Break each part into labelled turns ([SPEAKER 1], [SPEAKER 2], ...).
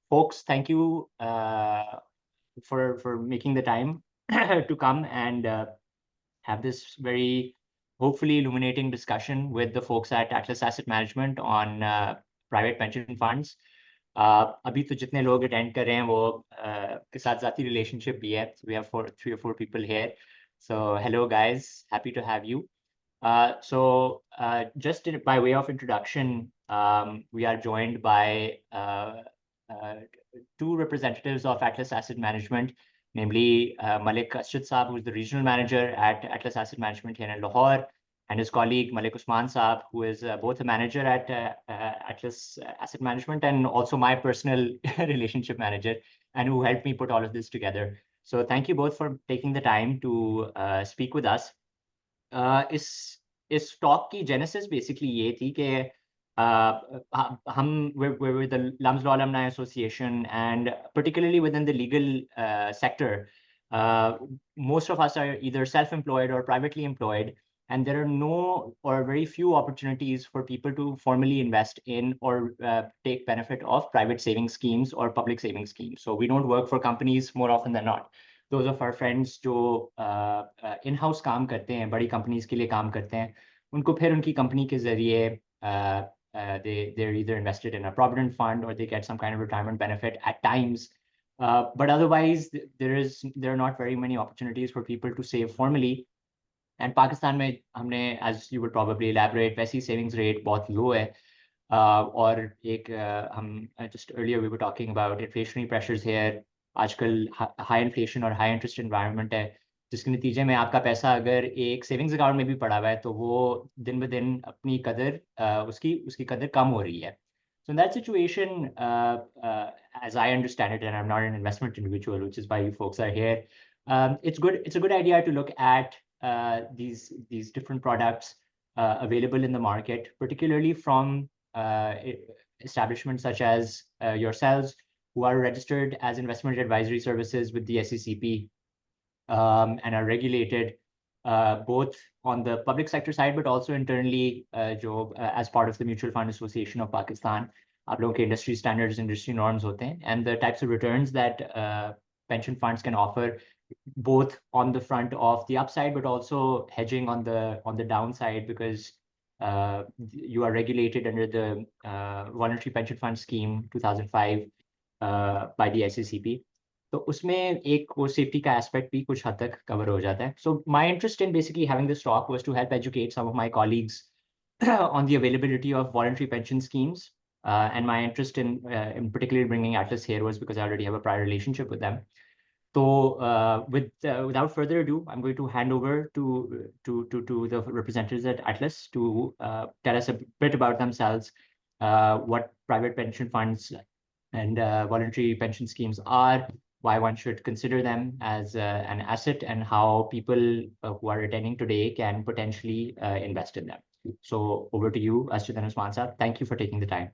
[SPEAKER 1] folks, thank you for making the time to come and have this very hopefully illuminating discussion with the folks at Atlas Asset Management on private pension funds. अभी तो जितने लोग attend कर रहे हैं वो के साथ ज़ाती relationship भी है. So we have 3 or 4 people here. So hello guys, happy to have you. Just by way of introduction, we are joined by 2 representatives of Atlas Asset Management, namely Malik Asjad Saab, who is the regional manager at Atlas Asset Management here in Lahore, and his colleague Malik Usman Saab, who is both a manager at Atlas Asset Management and also my personal relationship manager, and who helped me put all of this together. So thank you both for taking the time to speak with us. इस talk की genesis basically ये थी कि हम we're with the Lums Law Alumni Association, and particularly within the legal sector, most of us are either self-employed or privately employed, and there are no or very few opportunities for people to formally invest in or take benefit of private savings schemes or public savings schemes. So we don't work for companies more often than not. Those of our friends जो in-house काम करते हैं, बड़ी companies के लिए काम करते हैं, उनको फिर उनकी company के जरिए they're either invested in a provident fund or they get some kind of retirement benefit at times. But otherwise, there are not very many opportunities for people to save formally. And Pakistan में हमने, as you would probably elaborate, वैसी savings rate बहुत low है. और एक हम just earlier we were talking about inflationary pressures here. आजकल high inflation और हाई इंटरेस्ट एनवायरनमेंट है, जिसके नतीजे में आपका पैसा अगर एक सेविंग्स अकाउंट में भी पड़ा हुआ है तो वो दिन ब दिन अपनी कदर उसकी कदर कम हो रही है. So in that situation, as I understand it, and I'm not an investment individual, which is why you folks are here, it's a good idea to look at these different products available in the market, particularly from establishments such as yourselves, who are registered as investment advisory services with the SECP and are regulated both on the public sector side, but also internally as part of the Mutual Fund Association of Pakistan. आप लोगों के industry standards, industry norms होते हैं, and the types of returns that pension funds can offer, both on the front of the upside, but also hedging on the downside, because you are regulated under the Voluntary Pension Fund Scheme 2005 by the SECP. तो उसमें एक वो safety का aspect भी कुछ हद तक cover हो जाता है. So my interest in basically having this talk was to help educate some of my colleagues on the availability of voluntary pension schemes. And my interest in particularly bringing Atlas here was because I already have a prior relationship with them. So without further ado, I'm going to hand over to the representatives at Atlas to tell us a bit about themselves, what private pension funds and voluntary pension schemes are, why one should consider them as an asset, and how people who are attending today can potentially invest in them. So over to you, Asjad and Usman Saab. Thank you for taking the time.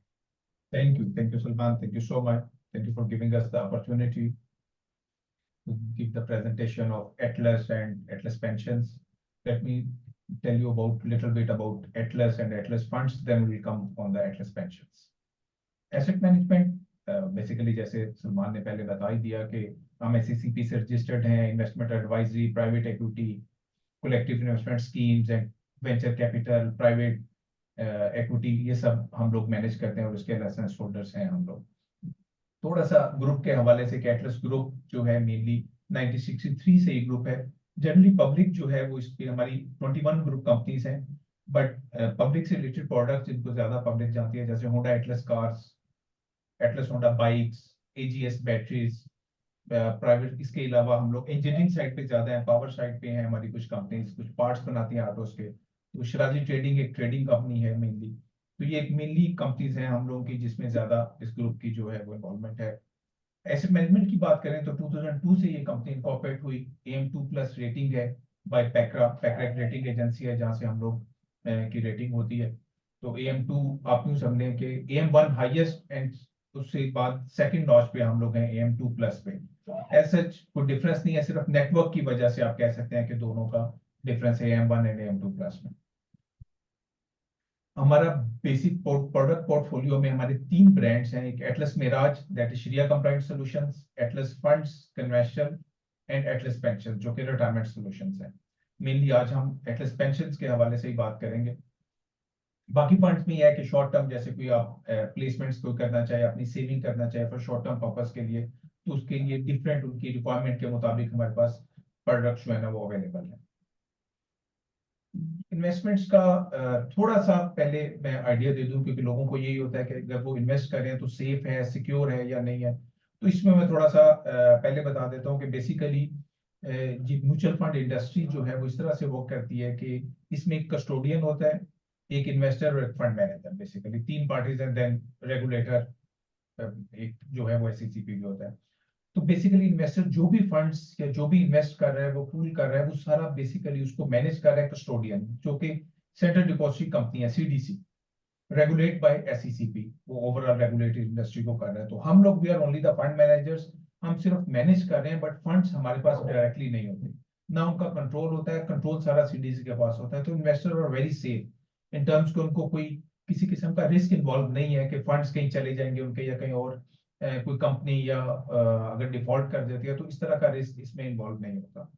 [SPEAKER 2] Thank you, Salman. Thank you so much. Thank you for giving us the opportunity to give the presentation of Atlas and Atlas Pensions. Let me tell you a little bit about Atlas and Atlas Funds, then we'll come on the Atlas Pensions. Asset management, basically जैसे सलमान ने पहले बता ही दिया कि हम SECP से registered हैं, investment advisory, private equity, collective investment schemes and venture capital, private equity, ये सब हम लोग मैनेज करते हैं और उसके लाइसेंस होल्डर्स हैं हम लोग. थोड़ा सा ग्रुप के हवाले से एटलस ग्रुप जो है मेनली 1963 से ये ग्रुप है. जनरली पब्लिक जो है वो इसकी हमारी 21 ग्रुप कंपनीज हैं, बट पब्लिक से रिलेटेड प्रोडक्ट्स जिनको ज्यादा पब्लिक जानती है, जैसे Honda Atlas cars, Atlas Honda bikes, AGS batteries, private. इसके अलावा हम लोग इंजीनियरिंग साइड पे ज्यादा है, पावर साइड पे है हमारी कुछ कंपनीज, कुछ पार्ट्स बनाती हैं ऑटोस के. तो शिराजी ट्रेडिंग एक ट्रेडिंग कंपनी है मेनली. तो ये एक मेनली कंपनीज हैं हम लोगों की जिसमें ज्यादा इस ग्रुप की जो है वो इन्वॉल्वमेंट है. एसेट मैनेजमेंट की बात करें तो 2002 से ये कंपनी इनकॉर्पोरेट हुई. AM2+ रेटिंग है बाय पैक्रा रेटिंग एजेंसी है, जहां से हम लोग की रेटिंग होती है. तो AM2 आप यूं समझ लें कि AM1 हाईएस्ट, एंड उससे बाद सेकंड नॉच पे हम लोग हैं AM2+ पे. एज सच कोई डिफरेंस नहीं है, सिर्फ नेटवर्क की वजह से आप कह सकते हैं कि दोनों का डिफरेंस है AM1 एंड AM2+ में. हमारा बेसिक प्रोडक्ट पोर्टफोलियो में हमारे 3 ब्रांड्स हैं, एक Atlas Meraj that is sharia compliant solutions, Atlas funds conventional and Atlas pension जो कि रिटायरमेंट सॉल्यूशंस हैं। मेनली आज हम एटलस पेंशंस के हवाले से ही बात करेंगे। बाकी फंड्स में यह है कि शॉर्ट टर्म जैसे कोई आप प्लेसमेंट्स कोई करना चाहे, अपनी सेविंग करना चाहे फॉर शॉर्ट टर्म पर्पस के लिए, तो उसके लिए डिफरेंट उनकी रिक्वायरमेंट के मुताबिक हमारे पास प्रोडक्ट जो है ना वो अवेलेबल है। इन्वेस्टमेंट्स का थोड़ा सा पहले मैं आइडिया दे दूं, क्योंकि लोगों को यही होता है कि अगर वो इन्वेस्ट करें तो सेफ है, सिक्योर है या नहीं है। तो इसमें मैं थोड़ा सा पहले बता देता हूँ कि बेसिकली जी म्यूचुअल फंड इंडस्ट्री जो है वो इस तरह से वर्क करती है कि इसमें एक कस्टोडियन होता है, एक इन्वेस्टर और एक fund manager, basically 3 parties and then regulator एक जो है वो SECP भी होता है। तो बेसिकली इन्वेस्टर जो भी फंड्स या जो भी इन्वेस्ट कर रहा है, वो पूल कर रहा है, वो सारा बेसिकली उसको मैनेज कर रहा है कस्टोडियन, जो कि सेंट्रल डिपॉजिटरी कंपनी है CDC, रेगुलेट बाय SECP, वो ओवरऑल रेगुलेटेड इंडस्ट्री को कर रहा है। तो हम लोग we are only the fund managers, हम सिर्फ मैनेज कर रहे हैं, बट फंड्स हमारे पास डायरेक्टली नहीं होते, ना उनका कंट्रोल होता है, कंट्रोल सारा CDC के पास होता है। तो investor are very safe in terms के उनको कोई किसी किस्म का रिस्क इन्वॉल्व नहीं है कि फंड्स कहीं चले जाएंगे उनके या कहीं और कोई कंपनी या अगर डिफॉल्ट कर देती है तो इस तरह का रिस्क इसमें इन्वॉल्व नहीं होता।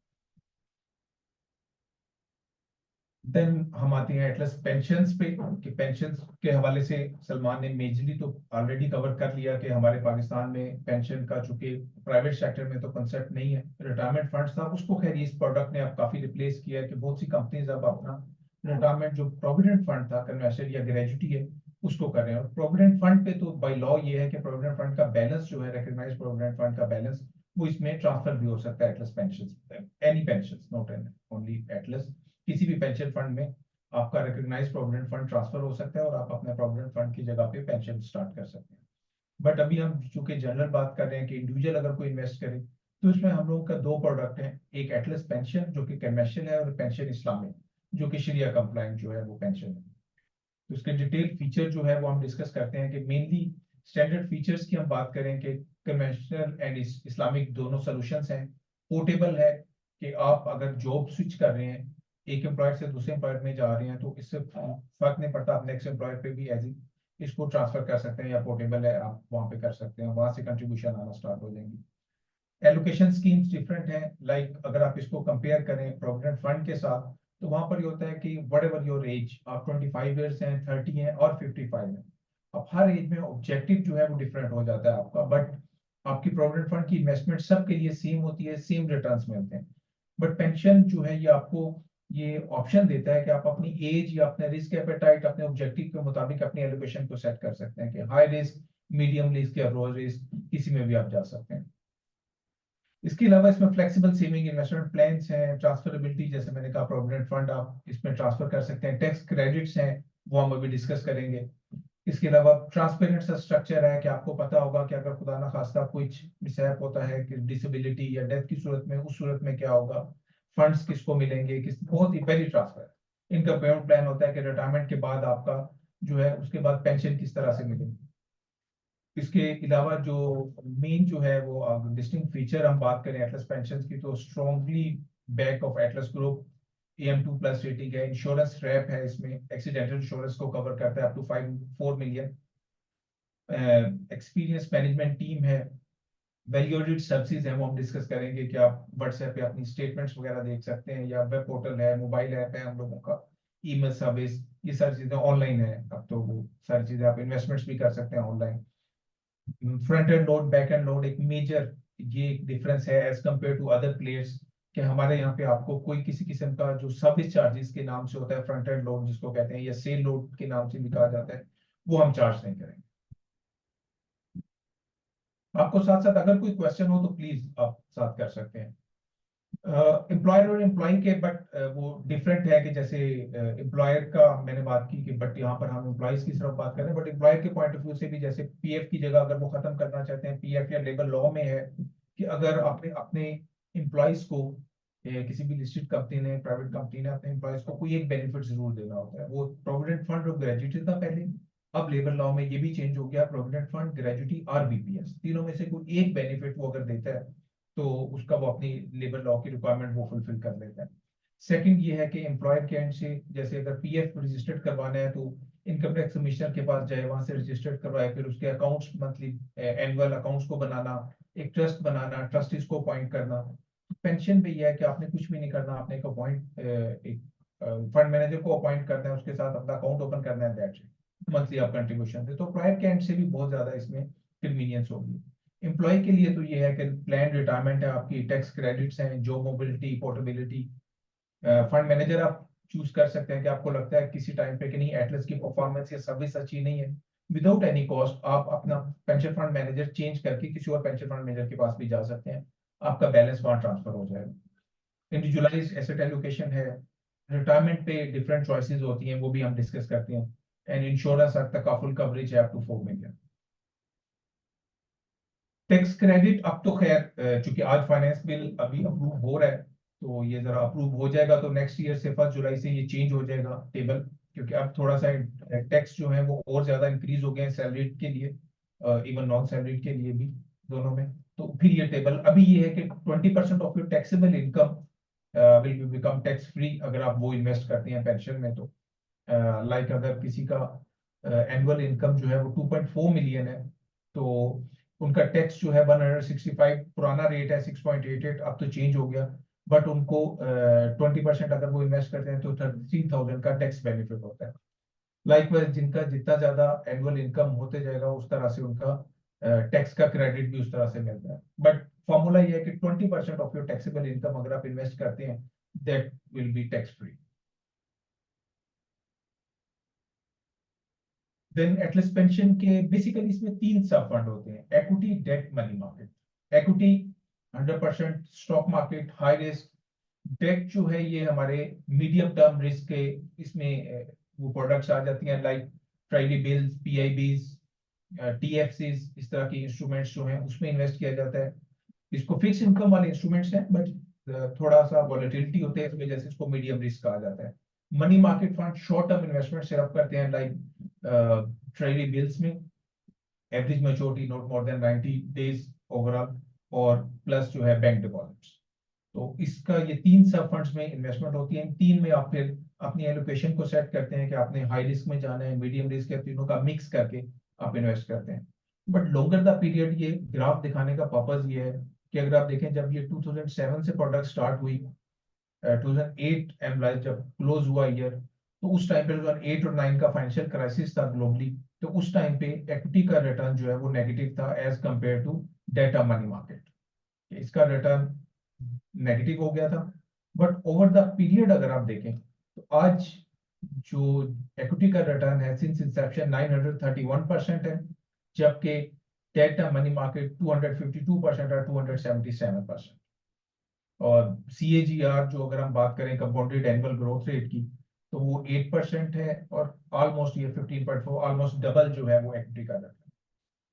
[SPEAKER 2] देन हम आते हैं एटलस पेंशंस पे, कि पेंशंस के हवाले से सलमान ने मेजरली तो ऑलरेडी कवर कर लिया कि हमारे पाकिस्तान में पेंशन का चूंकि प्राइवेट सेक्टर में तो कंसेप्ट नहीं है, रिटायरमेंट फंड्स था, उसको खैर इस प्रोडक्ट ने अब काफी रिप्लेस किया है कि बहुत सी कंपनीज अब अपना रिटायरमेंट जो प्रोविडेंट फंड था कन्वेंशनल या ग्रेजुटी है उसको कर रहे हैं। और प्रोविडेंट फंड पे तो बाय लॉ ये है कि प्रोविडेंट फंड का बैलेंस जो है, रिकॉग्नाइज्ड प्रोविडेंट फंड का बैलेंस, वो इसमें ट्रांसफर भी हो सकता है Atlas pension, any pension, not only Atlas, किसी भी पेंशन फंड में आपका रिकॉग्नाइज्ड प्रोविडेंट फंड ट्रांसफर हो सकता है और आप अपने प्रोविडेंट फंड की जगह पे पेंशन स्टार्ट कर सकते हैं। बट अभी हम चूंकि जनरल बात कर रहे हैं कि इंडिविजुअल अगर कोई इन्वेस्ट करे, तो इसमें हम लोगों का 2 प्रोडक्ट हैं, एक एटलस पेंशन जो कि कमर्शियल है और पेंशन इस्लामिक जो कि शरिया कंप्लाइंट जो है वो पेंशन है। तो इसके डिटेल फीचर जो है वो हम डिस्कस करते हैं कि मेनली स्टैंडर्ड फीचर्स की हम बात करें कि कन्वेंशनल एंड इस्लामिक दोनों सॉल्यूशंस हैं, पोर्टेबल है कि आप अगर जॉब स्विच कर रहे हैं, एक एम्प्लॉयर से दूसरे एम्प्लॉयर में जा रहे हैं, तो इससे फर्क नहीं पड़ता, आप नेक्स्ट एम्प्लॉयर पे भी एज इसको ट्रांसफर कर सकते हैं, या पोर्टेबल है आप वहां पे कर सकते हैं, वहां से कंट्रीब्यूशन आना स्टार्ट हो जाएंगी। एलोकेशन स्कीम्स डिफरेंट है, लाइक अगर आप इसको कंपेयर करें प्रोविडेंट फंड के साथ, तो वहां पर ये होता है कि वट एवर योर एज, आप 25 ईयर्स हैं, 30 हैं और 55 हैं, अब हर एज में ऑब्जेक्टिव जो है वो डिफरेंट हो जाता है आपका, बट आपकी प्रोविडेंट फंड की इन्वेस्टमेंट सबके लिए सेम होती है, सेम रिटर्न्स मिलते हैं। बट पेंशन जो है ये आपको ये ऑप्शन देता है कि आप अपनी एज या अपने रिस्क एपेटाइट अपने ऑब्जेक्टिव के मुताबिक अपनी एलोकेशन को सेट कर सकते हैं कि हाई रिस्क, मीडियम रिस्क या लो रिस्क किसी में भी आप जा सकते हैं। इसके अलावा इसमें फ्लेक्सिबल सेविंग इन्वेस्टमेंट प्लान्स हैं, ट्रांसफरेबिलिटी जैसे मैंने कहा प्रोविडेंट फंड आप इसमें ट्रांसफर कर सकते हैं, टैक्स क्रेडिट्स हैं वो हम अभी डिस्कस करेंगे। इसके अलावा ट्रांसपेरेंट सा स्ट्रक्चर है कि आपको पता होगा कि अगर खुदा ना खास्ता कुछ मिसहैप होता है कि डिसेबिलिटी या डेथ की सूरत में, उस सूरत में क्या होगा, फंड्स किसको मिलेंगे, किस बहुत ही पहली ट्रांसफर। इनका पेमेंट प्लान होता है कि रिटायरमेंट के बाद आपका जो है उसके बाद पेंशन किस तरह से मिलेगी। इसके अलावा जो मेन जो है वो डिस्टिंक्ट फीचर हम बात करें एटलस पेंशन की, तो strongly back of Atlas group AM2+ rating है, इंश्योरेंस रैप है, इसमें एक्सीडेंटल इंश्योरेंस को कवर करता है up to 4 million, experience management team है, वैल्यूएडेड सर्विसेज है वो हम डिस्कस करेंगे कि आप व्हाट्सएप पे अपनी स्टेटमेंट्स वगैरह देख सकते हैं, या वेब पोर्टल है, मोबाइल ऐप है हम लोगों का, ईमेल सर्विस, ये सारी चीजें ऑनलाइन है, अब तो वो सारी चीजें आप इन्वेस्टमेंट्स भी कर सकते हैं online. Front end load, back end load, एक मेजर ये एक डिफरेंस है as compare to other players, कि हमारे यहाँ पे आपको कोई किसी किस्म का जो सर्विस चार्जेस के नाम से होता है, फ्रंट एंड लोड जिसको कहते हैं, या सेल लोड के नाम से भी कहा जाता है, वो हम चार्ज नहीं करेंगे। आपको साथ साथ अगर कोई क्वेश्चन हो तो प्लीज आप साथ कर सकते हैं। एम्प्लॉयर और एम्प्लॉय के बट वो डिफरेंट है कि जैसे एम्प्लॉयर का मैंने बात की कि बट यहाँ पर हम एम्प्लॉयज की सिर्फ बात कर रहे हैं, बट एम्प्लॉयर के पॉइंट ऑफ व्यू से भी जैसे PF की जगह अगर वो खत्म करना चाहते हैं, PF या लेबर लॉ में है कि अगर आपने अपने एम्प्लॉयज को किसी भी लिस्टेड कंपनी ने, प्राइवेट कंपनी ने अपने एम्प्लॉयज को कोई एक बेनिफिट जरूर देना होता है, वो प्रोविडेंट फंड और ग्रेजुटी था पहले, अब लेबर लॉ में ये भी चेंज हो गया, प्रोविडेंट फंड, ग्रेजुटी और BPS तीनों में से कोई एक बेनिफिट वो अगर देता है तो उसका वो अपनी लेबर लॉ की रिक्वायरमेंट वो फुलफिल कर लेता है। सेकंड ये है कि एम्प्लॉयर के एंड से जैसे अगर PF रजिस्टर्ड करवाना है तो इनकम टैक्स कमिश्नर के पास जाए, वहां से रजिस्टर्ड करवाए, फिर उसके अकाउंट्स मंथली एनुअल अकाउंट्स को बनाना, एक ट्रस्ट बनाना, ट्रस्टीज को अपॉइंट करना। पेंशन पे यह है कि आपने कुछ भी नहीं करना, आपने एक फंड मैनेजर को अपॉइंट करना है, उसके साथ अपना अकाउंट ओपन करना है, दैट्स इट। मंथली आप कंट्रीब्यूशन दे, तो प्राइवेट के एंड से भी बहुत ज्यादा इसमें कन्वीनियंस होगी। एम्प्लॉय के लिए तो ये है कि प्लान रिटायरमेंट है, आपकी टैक्स क्रेडिट्स हैं, job mobility, portability. Fund manager आप चूज कर सकते हैं कि आपको लगता है किसी टाइम पे कि नहीं एटलस की परफॉर्मेंस या सर्विस अच्छी नहीं है, विदाउट एनी कॉस्ट आप अपना पेंशन फंड मैनेजर चेंज करके किसी और पेंशन फंड मैनेजर के पास भी जा सकते हैं, आपका बैलेंस वहां ट्रांसफर हो जाएगा। इंडिविजुअलाइज्ड एसेट एलोकेशन है, रिटायरमेंट पे डिफरेंट चॉइसेस होती हैं, वो भी हम डिस्कस करते हैं। एंड इंश्योरेंस तक फुल कवरेज है up to 4 million. Tax credit अब तो खैर चूंकि आज फाइनेंस बिल अभी अप्रूव हो रहा है, तो ये जरा अप्रूव हो जाएगा तो नेक्स्ट ईयर से 1 जुलाई से ये चेंज हो जाएगा टेबल, क्योंकि अब थोड़ा सा टैक्स जो है वो और ज्यादा इंक्रीज हो गए हैं सैलरीड के लिए, इवन नॉन सैलरीड के लिए भी, दोनों में। तो फिर ये टेबल अभी ये है कि 20% of your taxable income will become tax free अगर आप वो इन्वेस्ट करते हैं पेंशन में। तो लाइक अगर किसी का एनुअल इनकम जो है वो 2.4 मिलियन है, तो उनका टैक्स जो है 165, पुराना रेट है 6.88, अब तो चेंज हो गया, बट उनको 20% अगर वो इन्वेस्ट करते हैं तो 33,000 का टैक्स बेनिफिट होता है। लाइकवाइज जिनका जितना ज्यादा एनुअल इनकम होते जाएगा उस तरह से उनका टैक्स का क्रेडिट भी उस तरह से मिलता है। बट फॉर्मूला ये है कि 20% ऑफ योर टैक्सेबल इनकम अगर आप इन्वेस्ट करते हैं, that will be tax free. Then Atlas pension के बेसिकली इसमें 3 सब फंड होते हैं, equity, debt, money market. Equity 100% stock market, high risk. Debt जो है ये हमारे मीडियम टर्म रिस्क के, इसमें वो प्रोडक्ट्स आ जाती हैं लाइक ट्रेजरी बिल्स, पीआईबीज, टीएफसीज, इस तरह की इंस्ट्रूमेंट्स जो हैं उसमें इन्वेस्ट किया जाता है। इसको फिक्स इनकम वाले इंस्ट्रूमेंट्स हैं, बट थोड़ा सा वॉलेटिलिटी होते हैं, इस वजह से इसको मीडियम रिस्क कहा जाता है। Money market fund short term investment सिर्फ करते हैं, लाइक ट्रेजरी बिल्स में average maturity not more than 90 days overall, और प्लस जो है बैंक डिपॉजिट्स। तो इसका ये 3 सब फंड्स में इन्वेस्टमेंट होती है। इन 3 में आप फिर अपनी एलोकेशन को सेट करते हैं कि आपने हाई रिस्क में जाना है, मीडियम रिस्क है, तीनों का मिक्स करके आप इन्वेस्ट करते हैं। बट लॉन्गर द पीरियड, ये ग्राफ दिखाने का पर्पज ये है कि अगर आप देखें जब ये 2007 से प्रोडक्ट स्टार्ट हुई, 2008 एमलाइज जब क्लोज हुआ ईयर, तो उस टाइम पे 2008 और 9 का फाइनेंशियल क्राइसिस था ग्लोबली, तो उस टाइम पे इक्विटी का रिटर्न जो है वो नेगेटिव था एज कंपेयर टू डेटा मनी मार्केट। इसका रिटर्न नेगेटिव हो गया था। बट ओवर द पीरियड अगर आप देखें तो आज जो इक्विटी का रिटर्न है सिंस इंसेप्शन 931% है, जबकि डेटा मनी मार्केट 252% और 277%। और CAGR जो अगर हम बात करें कंपाउंडेड एनुअल ग्रोथ रेट की, तो वो 8% है, और ऑलमोस्ट ये 15.4, ऑलमोस्ट डबल जो है वो इक्विटी का रहता है।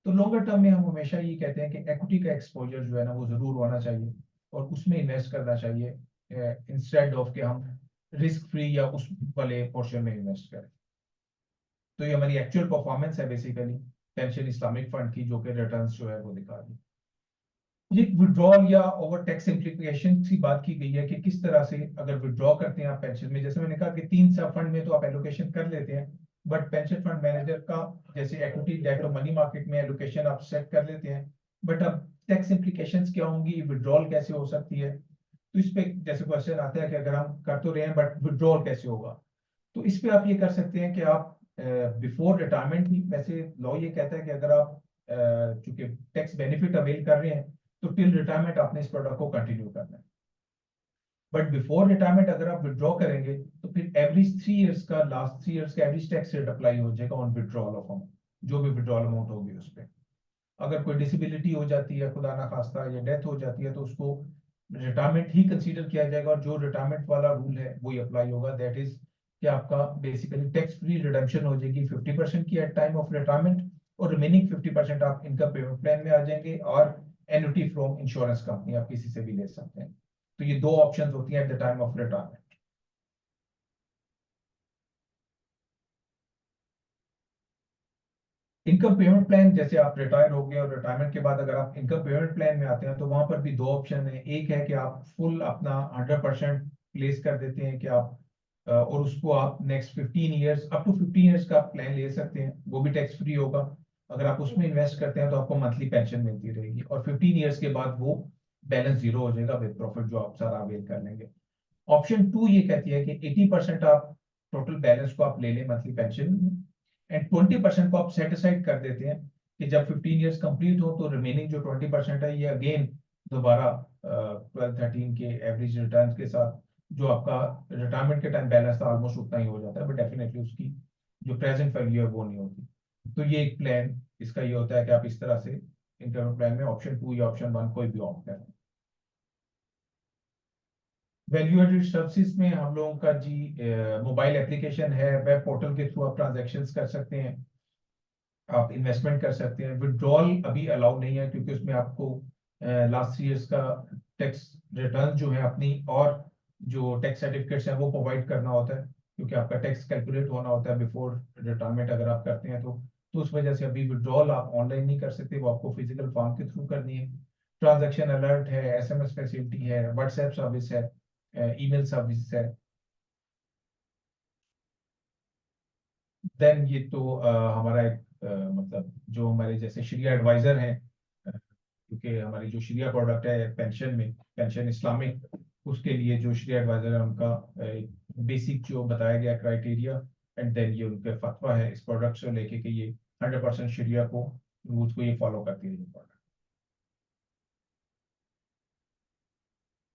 [SPEAKER 2] तो लॉन्गर टर्म में हम हमेशा ये कहते हैं कि इक्विटी का एक्सपोजर जो है ना वो जरूर होना चाहिए और उसमें इन्वेस्ट करना चाहिए, इंस्टेड ऑफ कि हम रिस्क फ्री या उस वाले पोर्शन में इन्वेस्ट करें। तो ये हमारी एक्चुअल परफॉर्मेंस है बेसिकली पेंशन इस्लामिक फंड की, जो कि रिटर्न्स जो है वो दिखा रही है। ये विड्रॉल या ओवर टैक्स इम्प्लीकेशन की बात की गई है कि किस तरह से अगर विड्रॉ करते हैं आप पेंशन में, जैसे मैंने कहा कि 3 सब फंड में तो आप एलोकेशन कर लेते हैं, बट पेंशन फंड मैनेजर का जैसे इक्विटी, डेट और मनी मार्केट में एलोकेशन आप सेट कर लेते हैं, बट अब टैक्स इम्प्लीकेशंस क्या होंगी, विड्रॉल कैसे हो सकती है, तो इस पे जैसे क्वेश्चन आता है कि अगर हम कर तो रहे हैं बट विड्रॉल कैसे होगा। तो इस पे आप ये कर सकते हैं कि आप बिफोर रिटायरमेंट ही, वैसे लॉ ये कहता है कि अगर आप चूंकि टैक्स बेनिफिट अवेल कर रहे हैं तो टिल रिटायरमेंट आपने इस प्रोडक्ट को कंटिन्यू करना है। बट बिफोर रिटायरमेंट अगर आप विड्रॉ करेंगे तो फिर एवरेज 3 इयर्स का, लास्ट 3 इयर्स का एवरेज टैक्स रेट अप्लाई हो जाएगा ऑन विड्रॉल ऑफ अमाउंट, जो भी विड्रॉल अमाउंट होगी उस पर। अगर कोई डिसेबिलिटी हो जाती है, खुदा ना खास्ता, या डेथ हो जाती है, तो उसको रिटायरमेंट ही कंसीडर किया जाएगा, और जो रिटायरमेंट वाला रूल है वही अप्लाई होगा, दैट इज कि आपका बेसिकली टैक्स फ्री रिडम्पशन हो जाएगी 50% की एट टाइम ऑफ रिटायरमेंट, और रिमेनिंग 50% आप इनकम पेमेंट प्लान में आ जाएंगे, और एन्युटी फ्रॉम इंश्योरेंस कंपनी आप किसी से भी ले सकते हैं। तो ये 2 ऑप्शंस होती हैं at the time of retirement. Income payment plan, जैसे आप रिटायर हो गए और रिटायरमेंट के बाद अगर आप इनकम पेमेंट प्लान में आते हैं तो वहां पर भी 2 ऑप्शन है। एक है कि आप फुल अपना 100% प्लेस कर देते हैं कि आप और उसको आप next 15 years up to 15 years का प्लान ले सकते हैं, वो भी टैक्स फ्री होगा। अगर आप उसमें इन्वेस्ट करते हैं तो आपको मंथली पेंशन मिलती रहेगी, और 15 ईयर्स के बाद वो बैलेंस जीरो हो जाएगा विद प्रॉफिट, जो आप सारा अवेल कर लेंगे। ऑप्शन 2 ये कहती है कि 80% आप टोटल बैलेंस को आप ले लें मंथली पेंशन, एंड 20% को आप सेट असाइड कर देते हैं कि जब 15 ईयर्स कंप्लीट हो तो रिमेनिंग जो 20% है ये अगेन दोबारा 12-13 के एवरेज रिटर्न के साथ जो आपका रिटायरमेंट के टाइम बैलेंस था ऑलमोस्ट उतना ही हो जाता है, बट डेफिनेटली उसकी जो प्रेजेंट वैल्यू है वो नहीं होती। तो ये एक प्लान इसका ये होता है कि आप इस तरह से इंटरनल प्लान में ऑप्शन 2 या ऑप्शन 1 कोई भी ऑप्ट करें। वैल्यू एडेड सर्विसेज में हम लोगों का जी मोबाइल एप्लीकेशन है, वेब पोर्टल के थ्रू आप ट्रांजैक्शंस कर सकते हैं, आप इन्वेस्टमेंट कर सकते हैं। विड्रॉल अभी अलाउ नहीं है क्योंकि उसमें आपको लास्ट 3 इयर्स का टैक्स रिटर्न जो है अपनी और जो टैक्स सर्टिफिकेट्स हैं वो प्रोवाइड करना होता है, क्योंकि आपका टैक्स कैलकुलेट होना होता है बिफोर रिटायरमेंट अगर आप करते हैं तो उस वजह से अभी विड्रॉल आप ऑनलाइन नहीं कर सकते, वो आपको फिजिकल फॉर्म के थ्रू करनी है। ट्रांजैक्शन अलर्ट है, एसएमएस फैसिलिटी है, व्हाट्सएप सर्विस है, ईमेल सर्विस है। देन ये तो हमारा एक मतलब जो हमारे जैसे शरिया एडवाइजर हैं, क्योंकि हमारी जो शरिया प्रोडक्ट है पेंशन में, पेंशन इस्लामिक, उसके लिए जो शरिया एडवाइजर है उनका बेसिक जो बताया गया क्राइटेरिया, एंड देन ये उनका फतवा है इस प्रोडक्ट से लेके कि ये 100% शरिया को रूल्स को ये फॉलो करती है ये प्रोडक्ट।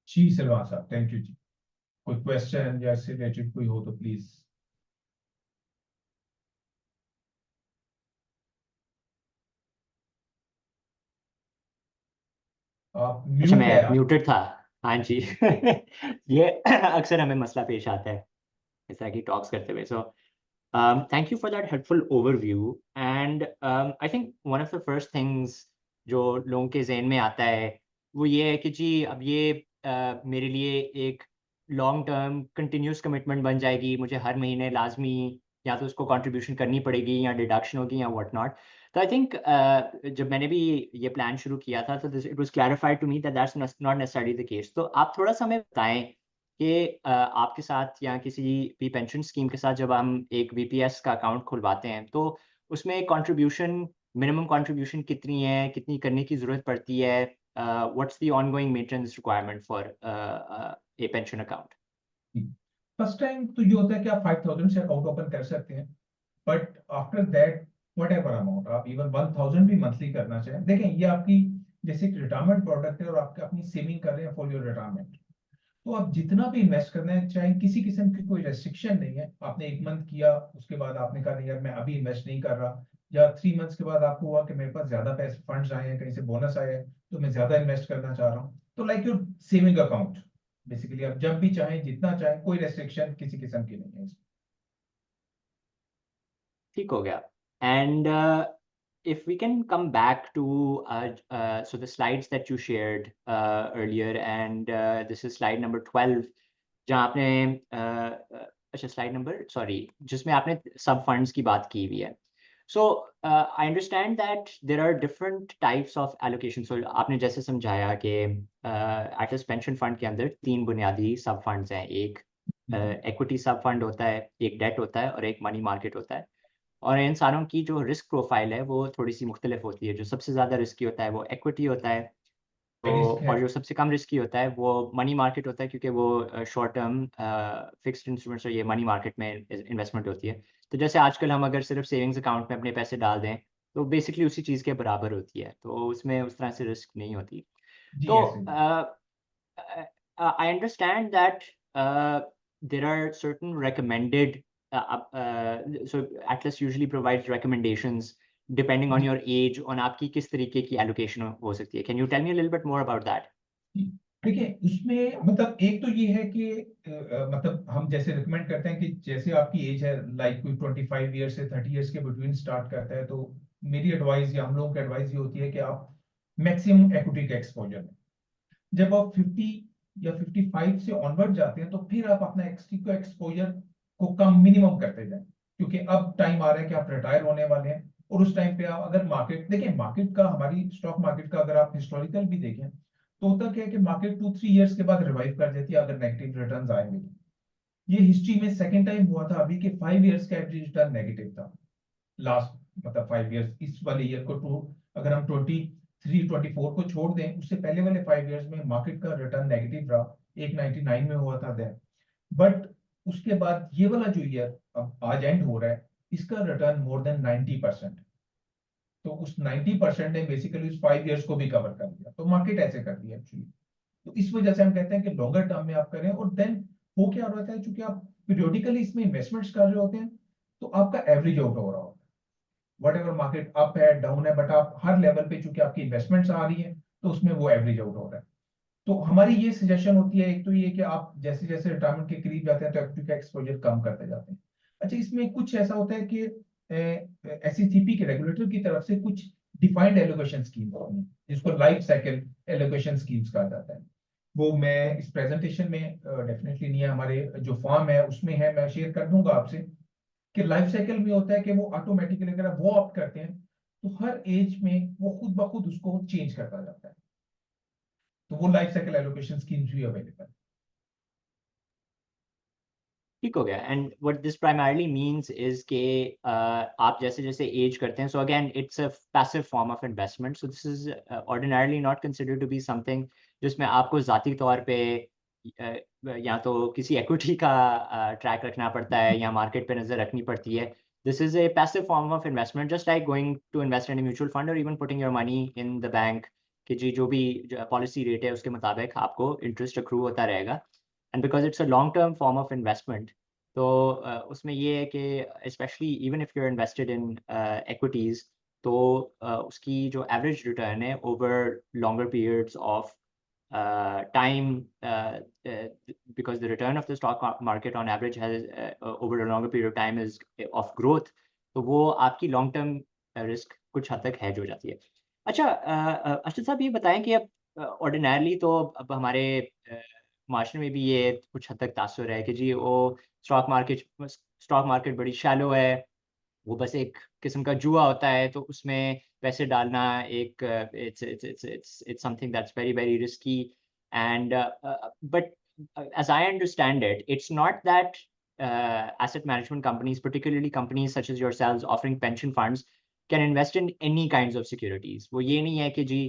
[SPEAKER 2] जी सलमान साहब, थैंक यू जी। कोई क्वेश्चन या इससे रिलेटेड कोई हो तो प्लीज। आप
[SPEAKER 1] अच्छा,
[SPEAKER 2] म्यूट है
[SPEAKER 1] मैं
[SPEAKER 2] आप।
[SPEAKER 1] म्यूटेड था। हाँ जी। ये अक्सर हमें मसला पेश आता है इस तरह की टॉक्स करते हुए। सो thank you for that helpful overview. And I think one of the first things जो लोगों के जहन में आता है वो ये है कि जी अब ये मेरे लिए एक लॉन्ग टर्म कंटिन्यूस कमिटमेंट बन जाएगी, मुझे हर महीने लाजमी या तो उसको कंट्रीब्यूशन करनी पड़ेगी या डिडक्शन होगी या व्हाट नॉट। तो आई थिंक जब मैंने भी ये प्लान शुरू किया था तो it was clarified to me that that's not necessarily the case. तो आप थोड़ा सा हमें बताएं कि आपके साथ या किसी भी पेंशन स्कीम के साथ जब हम एक वीपीएस का अकाउंट खुलवाते हैं तो उसमें कंट्रीब्यूशन, मिनिमम कंट्रीब्यूशन कितनी है, कितनी करने की ज़रूरत पड़ती है, what's the ongoing maintenance requirement for a pension account?
[SPEAKER 2] First time तो ये होता है कि आप 5,000 से अकाउंट ओपन कर सकते हैं, but after that what ever amount आप इवन 1,000 भी मंथली करना चाहें, देखें ये आपकी जैसे रिटायरमेंट प्रोडक्ट है और आपके अपनी सेविंग कर रहे हैं फॉर योर रिटायरमेंट, तो आप जितना भी इन्वेस्ट करना है चाहे किसी किस्म की कोई रेस्ट्रिक्शन नहीं है। आपने 1 मंथ किया उसके बाद आपने कहा नहीं यार मैं अभी इन्वेस्ट नहीं कर रहा, या 3 मंथ्स के बाद आपको हुआ कि मेरे पास ज्यादा पैसे फंड्स आए हैं, कहीं से बोनस आया है तो मैं ज्यादा इन्वेस्ट करना चाह रहा हूँ, तो like your saving account basically आप जब भी चाहें जितना चाहें, कोई रेस्ट्रिक्शन किसी किस्म की नहीं है इसमें।
[SPEAKER 1] ठीक हो गया। And if we can come back to so the slides that you shared earlier, and this is slide number 12 जहाँ आपने अच्छा स्लाइड नंबर सॉरी जिसमें आपने सब फंड्स की बात की हुई है। So I understand that there are different types of allocation. So आपने जैसे समझाया कि एटलस पेंशन फंड के अंदर 3 बुनियादी सब फंड्स हैं, एक इक्विटी सब फंड होता है, एक डेट होता है और एक मनी मार्केट होता है। और इन सारों की जो रिस्क प्रोफाइल है वो थोड़ी सी मुख्तलिफ होती है। जो सबसे ज़्यादा रिस्की होता है वो इक्विटी होता है, तो
[SPEAKER 2] रिस्क है।
[SPEAKER 1] और जो सबसे कम रिस्की होता है वो मनी मार्केट होता है, क्योंकि वो शॉर्ट टर्म फिक्स्ड इंस्ट्रूमेंट्स और ये मनी मार्केट में इन्वेस्टमेंट होती है। तो जैसे आजकल हम अगर सिर्फ सेविंग्स अकाउंट में अपने पैसे डाल दें तो बेसिकली उसी चीज़ के बराबर होती है, तो उसमें उस तरह से रिस्क नहीं होती।
[SPEAKER 2] जी
[SPEAKER 1] तो
[SPEAKER 2] ऐसे ही।
[SPEAKER 1] I understand that there are certain recommended, so Atlas usually provides recommendations depending on your age on आपकी किस तरीके की allocation हो सकती है. Can you tell me a little bit more about that?
[SPEAKER 2] देखिए उसमें मतलब एक तो ये है कि मतलब हम जैसे रिकमेंड करते हैं कि जैसे आपकी एज है लाइक कोई 25 ईयर से 30 ईयर्स के बिटवीन स्टार्ट करता है, तो मेरी एडवाइस या हम लोगों की एडवाइस ये होती है कि आप मैक्सिमम इक्विटी के एक्सपोजर में, जब आप 50 या 55 से ऑनवर्ड जाते हैं तो फिर आप अपना इक्विटी को एक्सपोजर को कम मिनिमम करते जाएं, क्योंकि अब टाइम आ रहा है कि आप रिटायर होने वाले हैं, और उस टाइम पे आप अगर मार्केट देखें, मार्केट का हमारी स्टॉक मार्केट का अगर आप हिस्टोरिकल भी देखें तो होता क्या है कि मार्केट 2-3 ईयर्स के बाद रिवाइव कर देती है अगर नेगेटिव रिटर्न्स आएंगे तो। ये हिस्ट्री में सेकंड टाइम हुआ था अभी के 5 इयर्स का एवरेज रिटर्न नेगेटिव था। लास्ट मतलब 5 इयर्स, इस वाले ईयर को अगर हम 23-24 को छोड़ दें, उससे पहले वाले 5 इयर्स में मार्केट का रिटर्न नेगेटिव रहा, 199 में हुआ था देन। बट उसके बाद ये वाला जो ईयर अब आज एंड हो रहा है, इसका रिटर्न मोर देन 90%। तो उस 90% ने बेसिकली उस 5 इयर्स को भी कवर कर लिया। तो मार्केट ऐसे करती है एक्चुअली। तो इस वजह से हम कहते हैं कि लॉन्गर टर्म में आप करें। और देन हो क्या रहता है, चूंकि आप पीरियोडिकली इसमें इन्वेस्टमेंट्स कर रहे होते हैं, तो आपका एवरेज आउट हो रहा होता है। वट एवर मार्केट अप है डाउन है, बट आप हर लेवल पे चूंकि आपकी इन्वेस्टमेंट्स आ रही है, तो उसमें वो एवरेज आउट हो रहा है। तो हमारी ये सजेशन होती है, एक तो ये कि आप जैसे जैसे रिटायरमेंट के करीब जाते हैं तो इक्विटी का एक्सपोजर कम करते जाते हैं। अच्छा, इसमें कुछ ऐसा होता है कि एसईसीपी के रेगुलेटर की तरफ से कुछ डिफाइंड एलोकेशन स्कीम होती है, जिसको लाइफ साइकिल एलोकेशन स्कीम्स कहा जाता है। वो मैं इस प्रेजेंटेशन में डेफिनेटली नहीं है, हमारे जो फॉर्म है उसमें है, मैं शेयर कर दूंगा आपसे। कि लाइफ साइकिल में होता है कि वो ऑटोमेटिकली अगर आप वो ऑप्ट करते हैं, तो हर एज में वो खुद ब खुद उसको चेंज करता जाता है। तो वो लाइफ साइकिल एलोकेशन स्कीम्स भी अवेलेबल है।
[SPEAKER 1] ठीक हो गया। And what this primarily means is के आप जैसे जैसे एज करते हैं, so again it's a passive form of investment, so this is ordinarily not considered to be something जिसमें आपको ज़ाती तौर पे या तो किसी इक्विटी का ट्रैक रखना पड़ता है या मार्केट पे नज़र रखनी पड़ती है। This is a passive form of investment, just like going to invest in a mutual fund और even putting your money in the bank, कि जी जो भी पॉलिसी रेट है उसके मुताबिक आपको इंटरेस्ट अक्रू होता रहेगा। And because it's a long term form of investment, तो उसमें ये है कि specially even if you are invested in equities, तो उसकी जो एवरेज रिटर्न है over longer periods of time, because the return of the stock market on average has over a longer period of time is of growth, तो वो आपकी long term risk कुछ हद तक हैज हो जाती है। अच्छा, अर्शद साहब ये बताएं कि अब ऑर्डिनरली तो अब हमारे माशरे में भी ये कुछ हद तक तासुर है कि जी वो स्टॉक मार्केट बड़ी शैलो है, वो बस एक किस्म का जुआ होता है, तो उसमें पैसे डालना एक it's something that's very very risky. And but as I understand it, it's not that asset management companies, particularly companies such as yourselves offering pension funds, can invest in any kinds of securities. वो ये नहीं है कि जी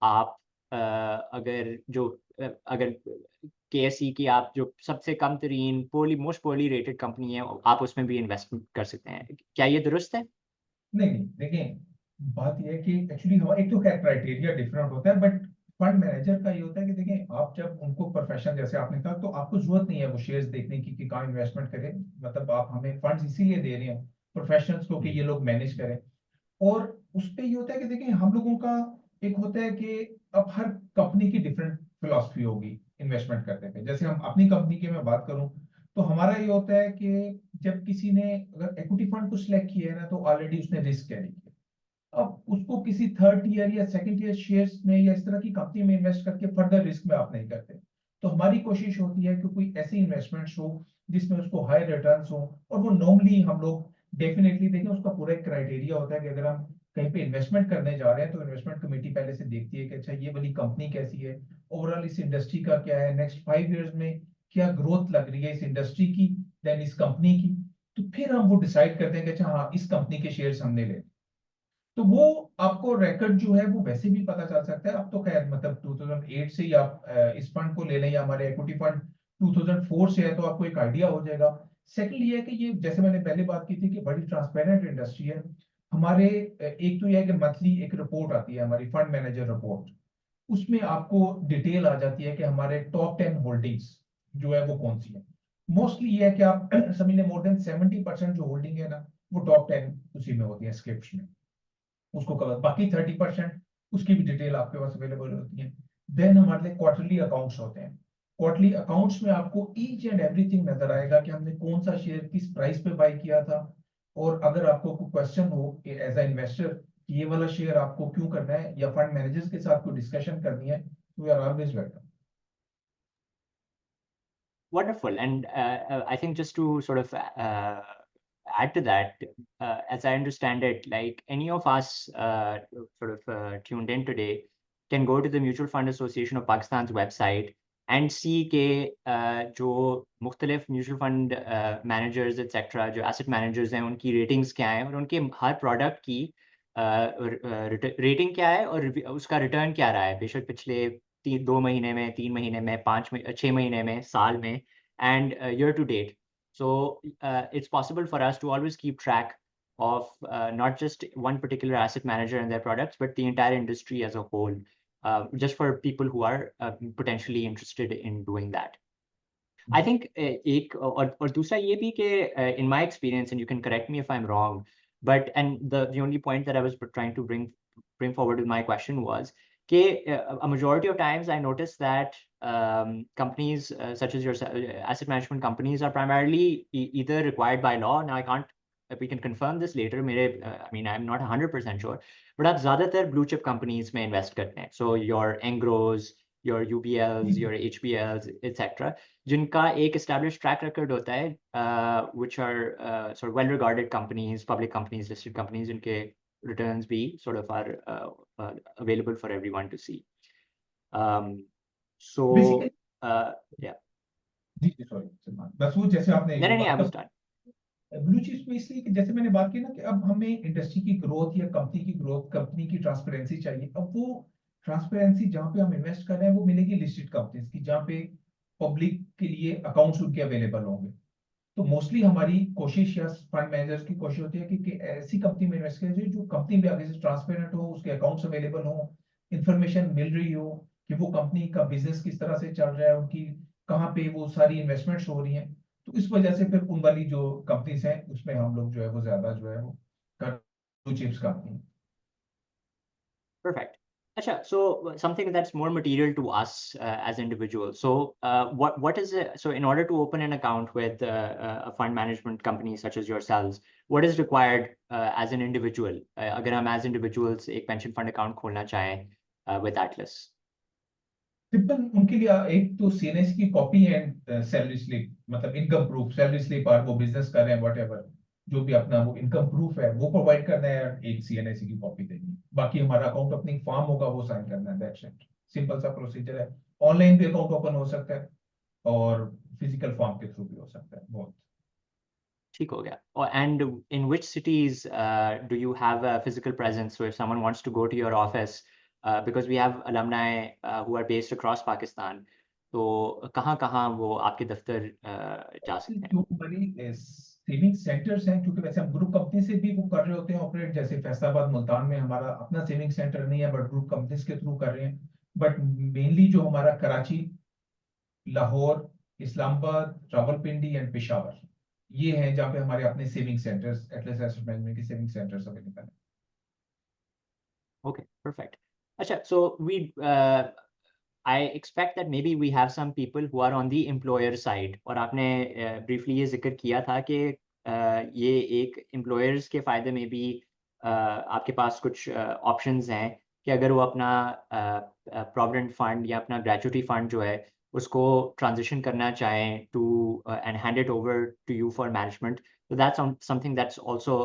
[SPEAKER 1] आप अगर जो अगर KSE की आप जो सबसे कम तरीन मोस्ट पोर्ली रेटेड कंपनी है, आप उसमें भी इन्वेस्टमेंट कर सकते हैं। क्या ये दुरुस्त है?
[SPEAKER 2] नहीं नहीं, देखिए बात यह है कि एक्चुअली हमारा एक तो क्या क्राइटेरिया डिफरेंट होता है, बट फंड मैनेजर का ये होता है कि देखिए आप जब उनको प्रोफेशन जैसे आपने कहा, तो आपको जरूरत नहीं है वो शेयर्स देखने की कि कहाँ इन्वेस्टमेंट करें। मतलब आप हमें फंड्स इसीलिए दे रहे हैं प्रोफेशनल्स को कि ये लोग मैनेज करें। और उस पे ये होता है कि देखिए हम लोगों का एक होता है कि अब हर कंपनी की डिफरेंट फिलॉसफी होगी इन्वेस्टमेंट करने पे। जैसे हम अपनी कंपनी की मैं बात करूं, तो हमारा ये होता है कि जब किसी ने अगर इक्विटी फंड को सिलेक्ट किया है ना, तो ऑलरेडी उसने रिस्क कैरी किया। अब उसको किसी थर्ड ईयर या सेकंड ईयर शेयर्स में या इस तरह की कंपनी में इन्वेस्ट करके फर्दर रिस्क में आप नहीं करते। तो हमारी कोशिश होती है कि कोई ऐसी इन्वेस्टमेंट्स हो जिसमें उसको हाई रिटर्न्स हो। और वो नॉर्मली हम लोग डेफिनेटली देखें, उसका पूरा एक क्राइटेरिया होता है कि अगर हम कहीं पे इन्वेस्टमेंट करने जा रहे हैं, तो इन्वेस्टमेंट कमेटी पहले से देखती है कि अच्छा ये वाली कंपनी कैसी है, ओवरऑल इस इंडस्ट्री का क्या है, नेक्स्ट 5 इयर्स में क्या ग्रोथ लग रही है इस इंडस्ट्री की, देन इस कंपनी की। तो फिर हम वो डिसाइड करते हैं कि अच्छा हाँ इस कंपनी के शेयर्स हमने ले। तो वो आपको रिकॉर्ड जो है वो वैसे भी पता चल सकता है। अब तो खैर मतलब 2008 से ही आप इस फंड को ले लें, या हमारे इक्विटी फंड 2004 से है, तो आपको एक आइडिया हो जाएगा। सेकंड ये है कि ये जैसे मैंने पहले बात की थी कि बड़ी ट्रांसपेरेंट इंडस्ट्री है हमारे। एक तो ये है कि मंथली एक रिपोर्ट आती है हमारी फंड मैनेजर रिपोर्ट, उसमें आपको डिटेल आ जाती है कि हमारे टॉप 10 होल्डिंग्स जो है वो कौन सी है। मोस्टली ये है कि आप समझ लें मोर देन 70% जो होल्डिंग है ना, वो टॉप 10 उसी में होती है, स्क्रिप्ट में उसको कवर। बाकी 30% उसकी भी डिटेल आपके पास अवेलेबल होती है। देन हमारे लिए क्वार्टरली अकाउंट्स होते हैं। क्वार्टरली अकाउंट्स में आपको ईच एंड एवरीथिंग नजर आएगा कि हमने कौन सा शेयर किस प्राइस पे बाय किया था। और अगर आपको कोई क्वेश्चन हो कि एज अ इन्वेस्टर ये वाला शेयर आपको क्यों करना है, या फंड मैनेजर्स के साथ कोई डिस्कशन करनी है, तो we are always welcome.
[SPEAKER 1] Wonderful. And I think just to sort of add to that, as I understand it, like any of us sort of tuned in today can go to the Mutual Fund Association of Pakistan's website and सी के जो मुख्तलिफ mutual fund managers etcetera जो asset managers हैं उनकी ratings क्या हैं और उनके हर प्रोडक्ट की रेटिंग क्या है और उसका रिटर्न क्या रहा है, बेशक पिछले 2 महीने में, 3 महीने में, 6 महीने में, साल में, and year to date. So it's possible for us to always keep track of not just one particular asset manager and their products, but the entire industry as a whole, just for people who are potentially interested in doing that. I think एक और दूसरा ये भी कि in my experience, and you can correct me if I'm wrong, but and the only point that I was trying to bring forward with my question was कि a majority of times I noticed that companies such as your asset management companies are primarily either required by law. Now I can't, we can confirm this later. I mean, I'm not 100% sure, but आप ज़्यादातर blue chip companies में invest करते हैं. So your Engros, your UBLs, your HBLs, etc. जिनका एक established track record होता है, which are sort of well-regarded companies, public companies, listed companies, जिनके returns भी sort of are available for everyone to see. So,
[SPEAKER 2] Basically,
[SPEAKER 1] yeah.
[SPEAKER 2] Ji sorry Salman, बस वो जैसे आपने
[SPEAKER 1] नहीं, I was done.
[SPEAKER 2] Blue chips में इसलिए कि जैसे मैंने बात की ना कि अब हमें इंडस्ट्री की ग्रोथ या कंपनी की ग्रोथ, कंपनी की ट्रांसपेरेंसी चाहिए। अब वो ट्रांसपेरेंसी जहाँ पे हम इन्वेस्ट कर रहे हैं वो मिलेगी लिस्टेड कंपनीज की, जहाँ पे पब्लिक के लिए अकाउंट्स उनके अवेलेबल होंगे। तो मोस्टली हमारी कोशिश या फंड मैनेजर्स की कोशिश होती है कि ऐसी कंपनी में इन्वेस्ट करें जो कंपनी भी आगे से ट्रांसपेरेंट हो, उसके अकाउंट्स अवेलेबल हो, इंफॉर्मेशन मिल रही हो कि वो कंपनी का बिजनेस किस तरह से चल रहा है, उनकी कहाँ पे वो सारी इन्वेस्टमेंट्स हो रही हैं। तो इस वजह से फिर उन वाली जो कंपनीज हैं उसमें हम लोग जो है वो ज्यादा जो है वो blue chips company.
[SPEAKER 1] Perfect. Acha, so something that's more material to us as individuals. So what is it? So in order to open an account with a fund management company such as yourselves, what is required as an individual? अगर हम as individuals एक pension fund account खोलना चाहें with Atlas.
[SPEAKER 2] Simple उनके लिए एक तो CNS की कॉपी एंड सैलरी स्लिप, मतलब इनकम प्रूफ, सैलरी स्लिप और वो बिजनेस कर रहे हैं व्हाटएवर, जो भी अपना वो इनकम प्रूफ है वो प्रोवाइड करना है, एक सीएनएस की कॉपी देनी। बाकी हमारा अकाउंट ओपनिंग फॉर्म होगा वो साइन करना है, दैट्स इट। सिंपल सा प्रोसीजर है। ऑनलाइन भी अकाउंट ओपन हो सकता है और फिजिकल फॉर्म के थ्रू भी हो सकता है, बहुत।
[SPEAKER 1] ठीक हो गया. And in which cities do you have a physical presence? So if someone wants to go to your office, because we have alumni who are based across Pakistan, तो कहाँ वो आपके दफ्तर जा सकते हैं?
[SPEAKER 2] जो हमारी सेविंग सेंटर्स हैं, क्योंकि वैसे हम ग्रुप कंपनी से भी वो कर रहे होते हैं ऑपरेट, जैसे फैसलाबाद मुल्तान में हमारा अपना सेविंग सेंटर नहीं है, बट ग्रुप कंपनीज के थ्रू कर रहे हैं। बट मेनली जो हमारा कराची, लाहौर, इस्लामाबाद, रावलपिंडी एंड पेशावर, ये हैं जहाँ पे हमारे अपने saving centres, Atlas asset management के सेविंग सेंटर्स अवेलेबल हैं।
[SPEAKER 1] Okay, perfect. Acha, so I expect that maybe we have some people who are on the employer side. और आपने briefly ये जिक्र किया था कि ये एक employers के फायदे में भी आपके पास कुछ options हैं कि अगर वो अपना provident fund या अपना gratuity fund जो है उसको transition करना चाहें to and hand it over to you for management. So that's something that's also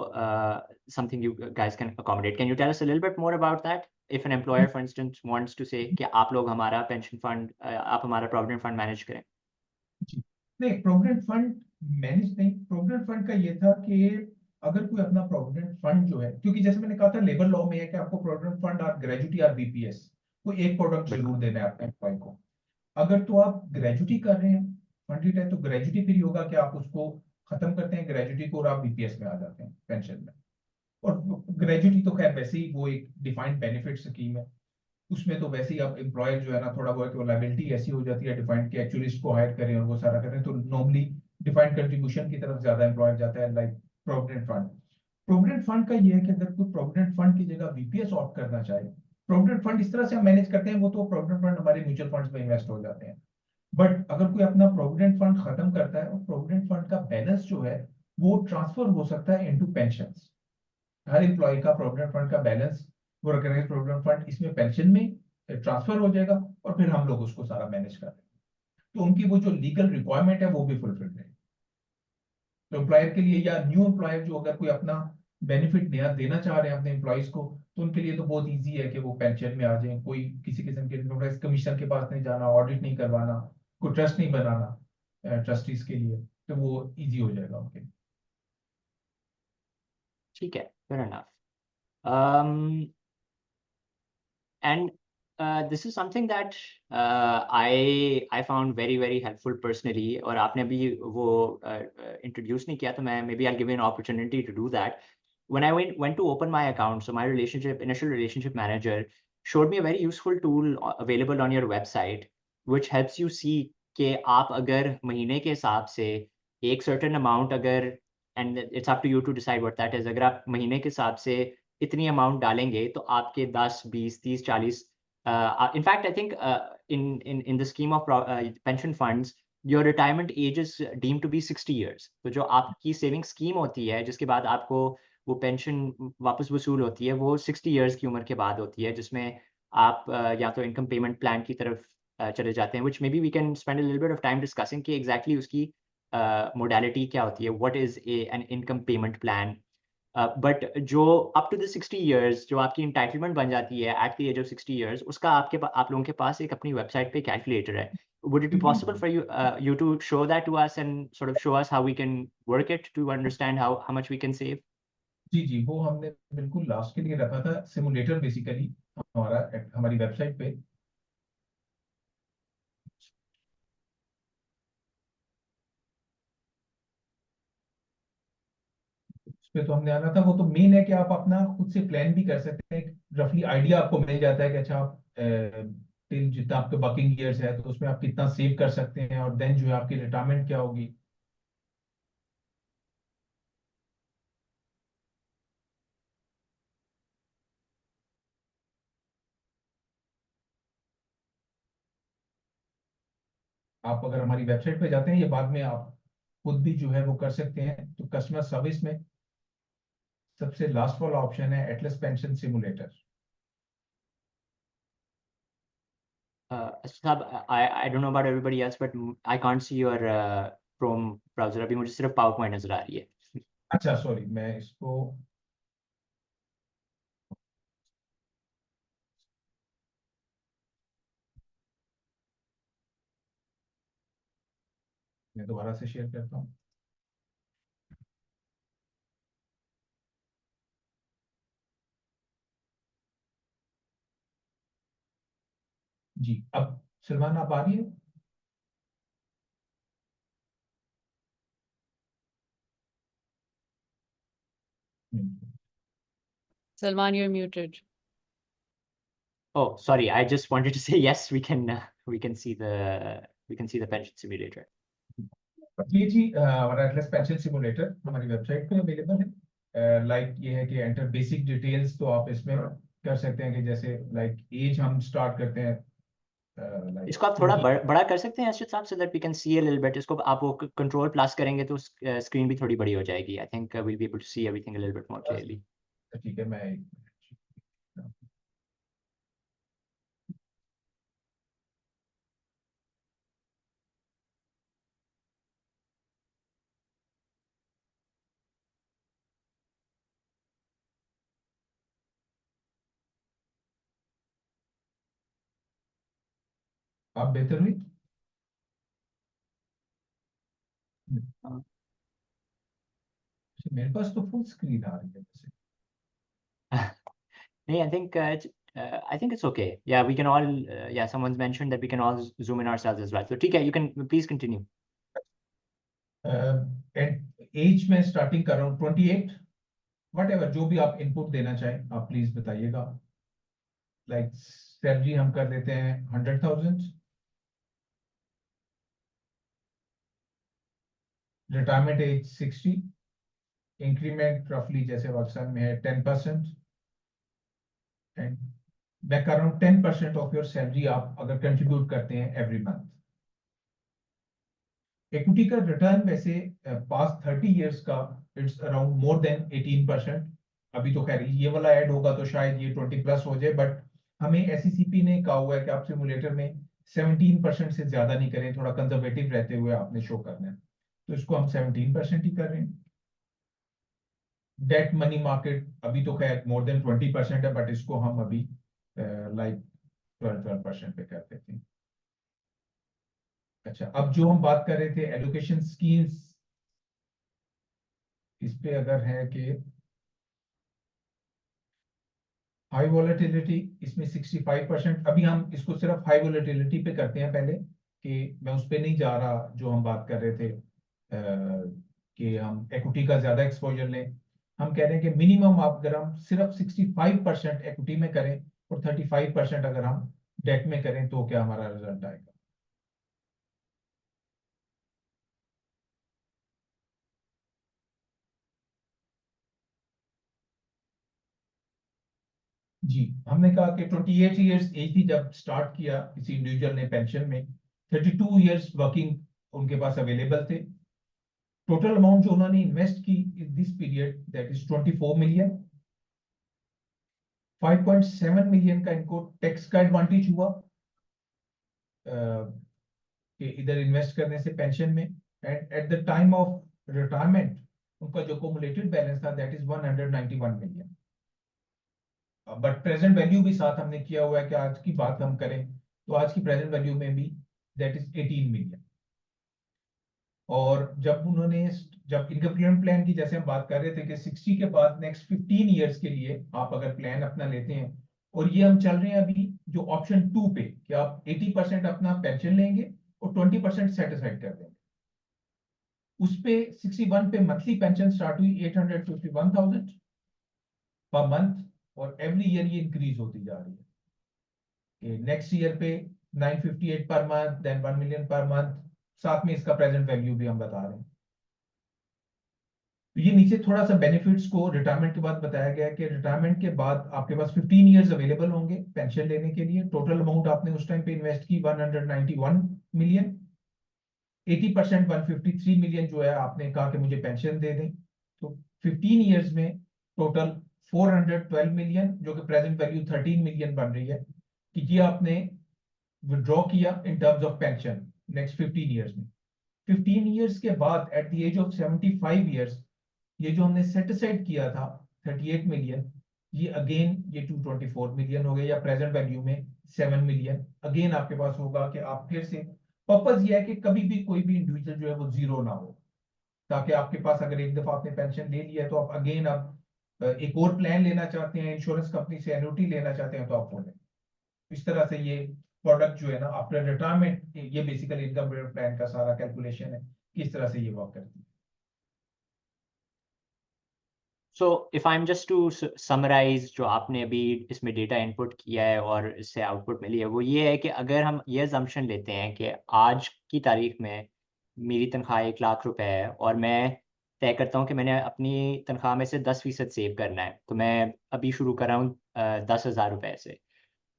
[SPEAKER 1] something you guys can accommodate. Can you tell us a little bit more about that? If an employer, for instance, wants to say कि आप लोग हमारा pension fund, आप हमारा provident fund manage करें.
[SPEAKER 2] जी नहीं, provident fund manage नहीं, provident fund का ये था कि अगर कोई अपना प्रोविडेंट फंड जो है, क्योंकि जैसे मैंने कहा था लेबर लॉ में है कि आपको प्रोविडेंट फंड और ग्रेजुटी और बीपीएस कोई एक प्रोडक्ट जरूर देना है अपने एम्प्लॉय को। अगर तो आप ग्रेजुटी कर रहे हैं, फंडेड है, तो ग्रेजुटी फिर होगा कि आप उसको खत्म करते हैं ग्रेजुटी को और आप बीपीएस में आ जाते हैं पेंशन में। और ग्रेजुटी तो खैर वैसे ही वो एक डिफाइंड बेनिफिट स्कीम है, उसमें तो वैसे ही आप एम्प्लॉयर जो है ना थोड़ा बहुत लायबिलिटी ऐसी हो जाती है डिफाइंड कि एक्चुअलिस्ट को हायर करें और वो सारा करें, तो नॉर्मली डिफाइंड कंट्रीब्यूशन की तरफ ज्यादा एम्प्लॉयर जाता है, like provident fund. Provident fund का ये है कि अगर कोई प्रोविडेंट फंड की जगह बीपीएस ऑप्ट करना चाहे, प्रोविडेंट फंड इस तरह से हम मैनेज करते हैं, वो तो प्रोविडेंट फंड हमारे म्यूचुअल फंड्स में इन्वेस्ट हो जाते हैं। बट अगर कोई अपना प्रोविडेंट फंड खत्म करता है और प्रोविडेंट फंड का बैलेंस जो है वो ट्रांसफर हो सकता है इनटू पेंशंस। हर एम्प्लॉय का प्रोविडेंट फंड का बैलेंस वो रिकॉग्नाइज्ड प्रोविडेंट फंड इसमें पेंशन में ट्रांसफर हो जाएगा और फिर हम लोग उसको सारा मैनेज कर रहे हैं। तो उनकी वो जो लीगल रिक्वायरमेंट है वो भी फुलफिल है। तो एम्प्लॉयर के लिए या न्यू एम्प्लॉयर जो अगर कोई अपना बेनिफिट देना चाह रहे हैं अपने एम्प्लॉयज को, तो उनके लिए तो बहुत इजी है कि वो पेंशन में आ जाएं, कोई किसी किस्म के कमीशन के पास नहीं जाना, ऑडिट नहीं करवाना, कोई ट्रस्ट नहीं बनाना ट्रस्टीज के लिए, तो वो इजी हो जाएगा उनके लिए।
[SPEAKER 1] ठीक है, fair enough. Um, and this is something that I found very very helpful personally. और आपने अभी वो introduce नहीं किया, तो मैं maybe I'll give you an opportunity to do that. When I went to open my account, so my initial relationship manager showed me a very useful tool available on your website, which helps you see कि आप अगर महीने के हिसाब से एक certain amount अगर, and it's up to you to decide what that is, अगर आप महीने के हिसाब से इतनी अमाउंट डालेंगे तो आपके 10, 20, 30, 40, in fact I think in the scheme of pension funds your retirement age is deem to be 60 years. तो जो आपकी सेविंग स्कीम होती है जिसके बाद आपको वो पेंशन वापस वसूल होती है, वो 60 ईयर्स की उम्र के बाद होती है, जिसमें आप या तो इनकम पेमेंट प्लान की तरफ चले जाते हैं, which may be we can spend a little bit of time discussing कि एग्जैक्टली उसकी मोडालिटी क्या होती है, what is an income payment plan. But जो अप टू द 60 इयर्स जो आपकी एंटाइटलमेंट बन जाती है at the age of 60 years, उसका आप लोगों के पास एक अपनी वेबसाइट पे कैलकुलेटर है। Would it be possible for you to show that to us and sort of show us how we can work it to understand how much we can save?
[SPEAKER 2] जी जी, वो हमने बिल्कुल लास्ट के लिए रखा था simulator, basically हमारी website पे। उस पे तो हमने आना था, वो तो मेन है कि आप अपना खुद से प्लान भी कर सकते हैं, रफली आइडिया आपको मिल जाता है कि अच्छा आप टिल जितना आपके वर्किंग ईयर्स है तो उसमें आप कितना सेव कर सकते हैं, और देन जो है आपकी रिटायरमेंट क्या होगी। आप अगर हमारी वेबसाइट पे जाते हैं, ये बाद में आप खुद भी जो है वो कर सकते हैं, तो कस्टमर सर्विस में सबसे लास्ट वाला ऑप्शन है एटलस पेंशन सिमुलेटर।
[SPEAKER 1] साहब, I don't know about everybody else, but I can't see your Chrome browser. अभी मुझे सिर्फ पावर पॉइंट नजर आ रही है।
[SPEAKER 2] अच्छा सॉरी, मैं इसको मैं दोबारा से शेयर करता हूँ। जी, अब सलमान आप आ रही है?
[SPEAKER 3] Salman, you're muted.
[SPEAKER 1] Oh, sorry. I just wanted to say yes. We can see the pension simulator.
[SPEAKER 2] ये जी हमारा एटलस पेंशन सिमुलेटर हमारी वेबसाइट पे अवेलेबल है। लाइक ये है कि एंटर बेसिक डिटेल्स, तो आप इसमें कर सकते हैं कि जैसे लाइक एज हम स्टार्ट करते हैं लाइक
[SPEAKER 1] इसको आप थोड़ा बड़ा कर सकते हैं अर्शद साहब, so that we can see a little bit. इसको आप वो कंट्रोल प्लस करेंगे तो स्क्रीन भी थोड़ी बड़ी हो जाएगी. I think we'll be able to see everything a little bit more clearly.
[SPEAKER 2] ठीक है, मैं आप बेहतर हुई। मेरे पास तो फुल स्क्रीन आ रही है वैसे।
[SPEAKER 1] Hey, I think it's okay. Yeah, we can all. Yeah, someone's mentioned that we can all zoom in ourselves as well. So, ठीक है, you can please continue.
[SPEAKER 2] Age में स्टार्टिंग कर रहा हूँ 28, वट एवर जो भी आप इनपुट देना चाहें आप प्लीज बताइएगा। लाइक सैलरी हम कर देते हैं 100,000, रिटायरमेंट एज 60, इंक्रीमेंट रफली जैसे पाकिस्तान में है 10%, एंड मैं कर रहा हूँ 10% ऑफ योर सैलरी आप अगर कंट्रीब्यूट करते हैं एवरी मंथ। इक्विटी का रिटर्न वैसे पास्ट 30 इयर्स का इट्स अराउंड मोर देन 18%। अभी तो खैर ये वाला ऐड होगा तो शायद ये 20 प्लस हो जाए, बट हमें एसईसीपी ने कहा हुआ है कि आप सिमुलेटर में 17% से ज्यादा नहीं करें, थोड़ा कंजर्वेटिव रहते हुए आपने शो करना है, तो इसको हम 17% ही कर रहे हैं। डेट मनी मार्केट अभी तो खैर मोर देन 20% है, बट इसको हम अभी लाइक 12% पे कर देते हैं। अच्छा, अब जो हम बात कर रहे थे एलोकेशन स्कीम्स, इस पे अगर है कि हाई वॉलेटिलिटी, इसमें 65%, अभी हम इसको सिर्फ हाई वॉलेटिलिटी पे करते हैं पहले, कि मैं उस पे नहीं जा रहा जो हम बात कर रहे थे कि हम इक्विटी का ज्यादा एक्सपोजर लें। हम कह रहे हैं कि मिनिमम आप अगर हम सिर्फ 65% इक्विटी में करें और 35% अगर हम डेट में करें तो क्या हमारा रिजल्ट आएगा। जी, हमने कहा कि 28 इयर्स एज थी जब स्टार्ट किया किसी इंडिविजुअल ने पेंशन में, 32 इयर्स वर्किंग उनके पास अवेलेबल थे। टोटल अमाउंट जो उन्होंने इन्वेस्ट की in this period that is 24 million. 5.7 million का इनको टैक्स का एडवांटेज हुआ कि इधर इन्वेस्ट करने से पेंशन में, and at the time of retirement उनका जो कम्युलेटेड बैलेंस था that is 191 million. But present value भी साथ हमने किया हुआ है कि आज की बात हम करें तो आज की प्रेजेंट वैल्यू में भी दैट इज 18 मिलियन। और जब इनकम प्लान की जैसे हम बात कर रहे थे कि 60 के बाद नेक्स्ट 15 इयर्स के लिए आप अगर प्लान अपना लेते हैं, और ये हम चल रहे हैं अभी जो ऑप्शन 2 पे कि आप 80% अपना पेंशन लेंगे और 20% सेटिस्फाइड कर देंगे, उस पे 61 पे मंथली पेंशन स्टार्ट हुई 851,000 पर मंथ, और एवरी ईयर ये इंक्रीज होती जा रही है। नेक्स्ट ईयर पे 958 per month, then 1 million per month, साथ में इसका प्रेजेंट वैल्यू भी हम बता रहे हैं। तो ये नीचे थोड़ा सा बेनिफिट्स को रिटायरमेंट के बाद बताया गया है कि रिटायरमेंट के बाद आपके पास 15 इयर्स अवेलेबल होंगे पेंशन लेने के लिए। टोटल अमाउंट आपने उस टाइम पे इन्वेस्ट की 191 मिलियन। 80% 153 मिलियन जो है आपने कहा कि मुझे पेंशन दे दें, तो 15 इयर्स में टोटल 412 मिलियन, जो कि प्रेजेंट वैल्यू 13 मिलियन बन रही है, कि ये आपने विड्रॉ किया in terms of pension next 15 years में। 15 इयर्स के बाद at the age of 75 years ये जो हमने सेट असाइड किया था 38 मिलियन, ये अगेन ये 224 मिलियन हो गया, या प्रेजेंट वैल्यू में 7 मिलियन अगेन आपके पास होगा। कि आप फिर से, पर्पज ये है कि कभी भी कोई भी इंडिविजुअल जो है वो जीरो ना हो, ताकि आपके पास अगर एक दफा आपने पेंशन ले लिया है तो आप अगेन आप एक और प्लान लेना चाहते हैं, इंश्योरेंस कंपनी से एन्युटी लेना चाहते हैं तो आप वो लें। इस तरह से ये प्रोडक्ट जो है ना आफ्टर रिटायरमेंट, ये बेसिकली इनकम प्लान का सारा कैलकुलेशन है, किस तरह से ये वर्क करती है।
[SPEAKER 1] So if I'm just to summarize जो आपने अभी इसमें डेटा इनपुट किया है और इससे आउटपुट मिली है, वो ये है कि अगर हम ये अजम्पशन लेते हैं कि आज की तारीख में मेरी तनख्वाह 1 लाख रुपए है और मैं तय करता हूँ कि मैंने अपनी तनख्वाह में से 10% सेव करना है, तो मैं अभी शुरू कर रहा हूँ 10,000 रुपए से।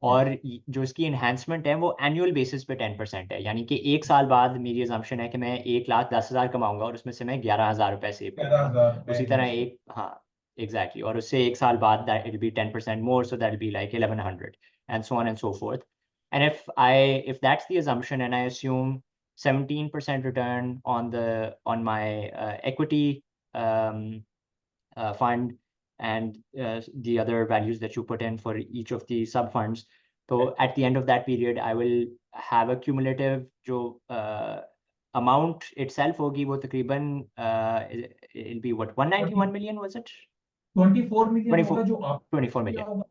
[SPEAKER 1] और जो इसकी इन्हांसमेंट है वो एनुअल बेसिस पे 10% है, यानी कि 1 साल बाद मेरी अजम्पशन है कि मैं 1,10,000 कमाऊंगा और उसमें से मैं 11,000 रुपए सेव करूंगा।
[SPEAKER 2] 11,000
[SPEAKER 1] उसी तरह एक, हाँ एग्जैक्टली, और उससे 1 साल बाद that it be 10% more, so that be like 1,100 and so on and so fourth. And if that's the assumption and I assume 17% return on my equity fund and the other values that you put in for each of the sub funds. So at the end of that period, I will have a cumulative जो amount itself होगी वो तकरीबन it'll be what 191 million was it?
[SPEAKER 2] 24 million
[SPEAKER 1] 24
[SPEAKER 2] होगा जो आप
[SPEAKER 1] 24 million.
[SPEAKER 2] होगा,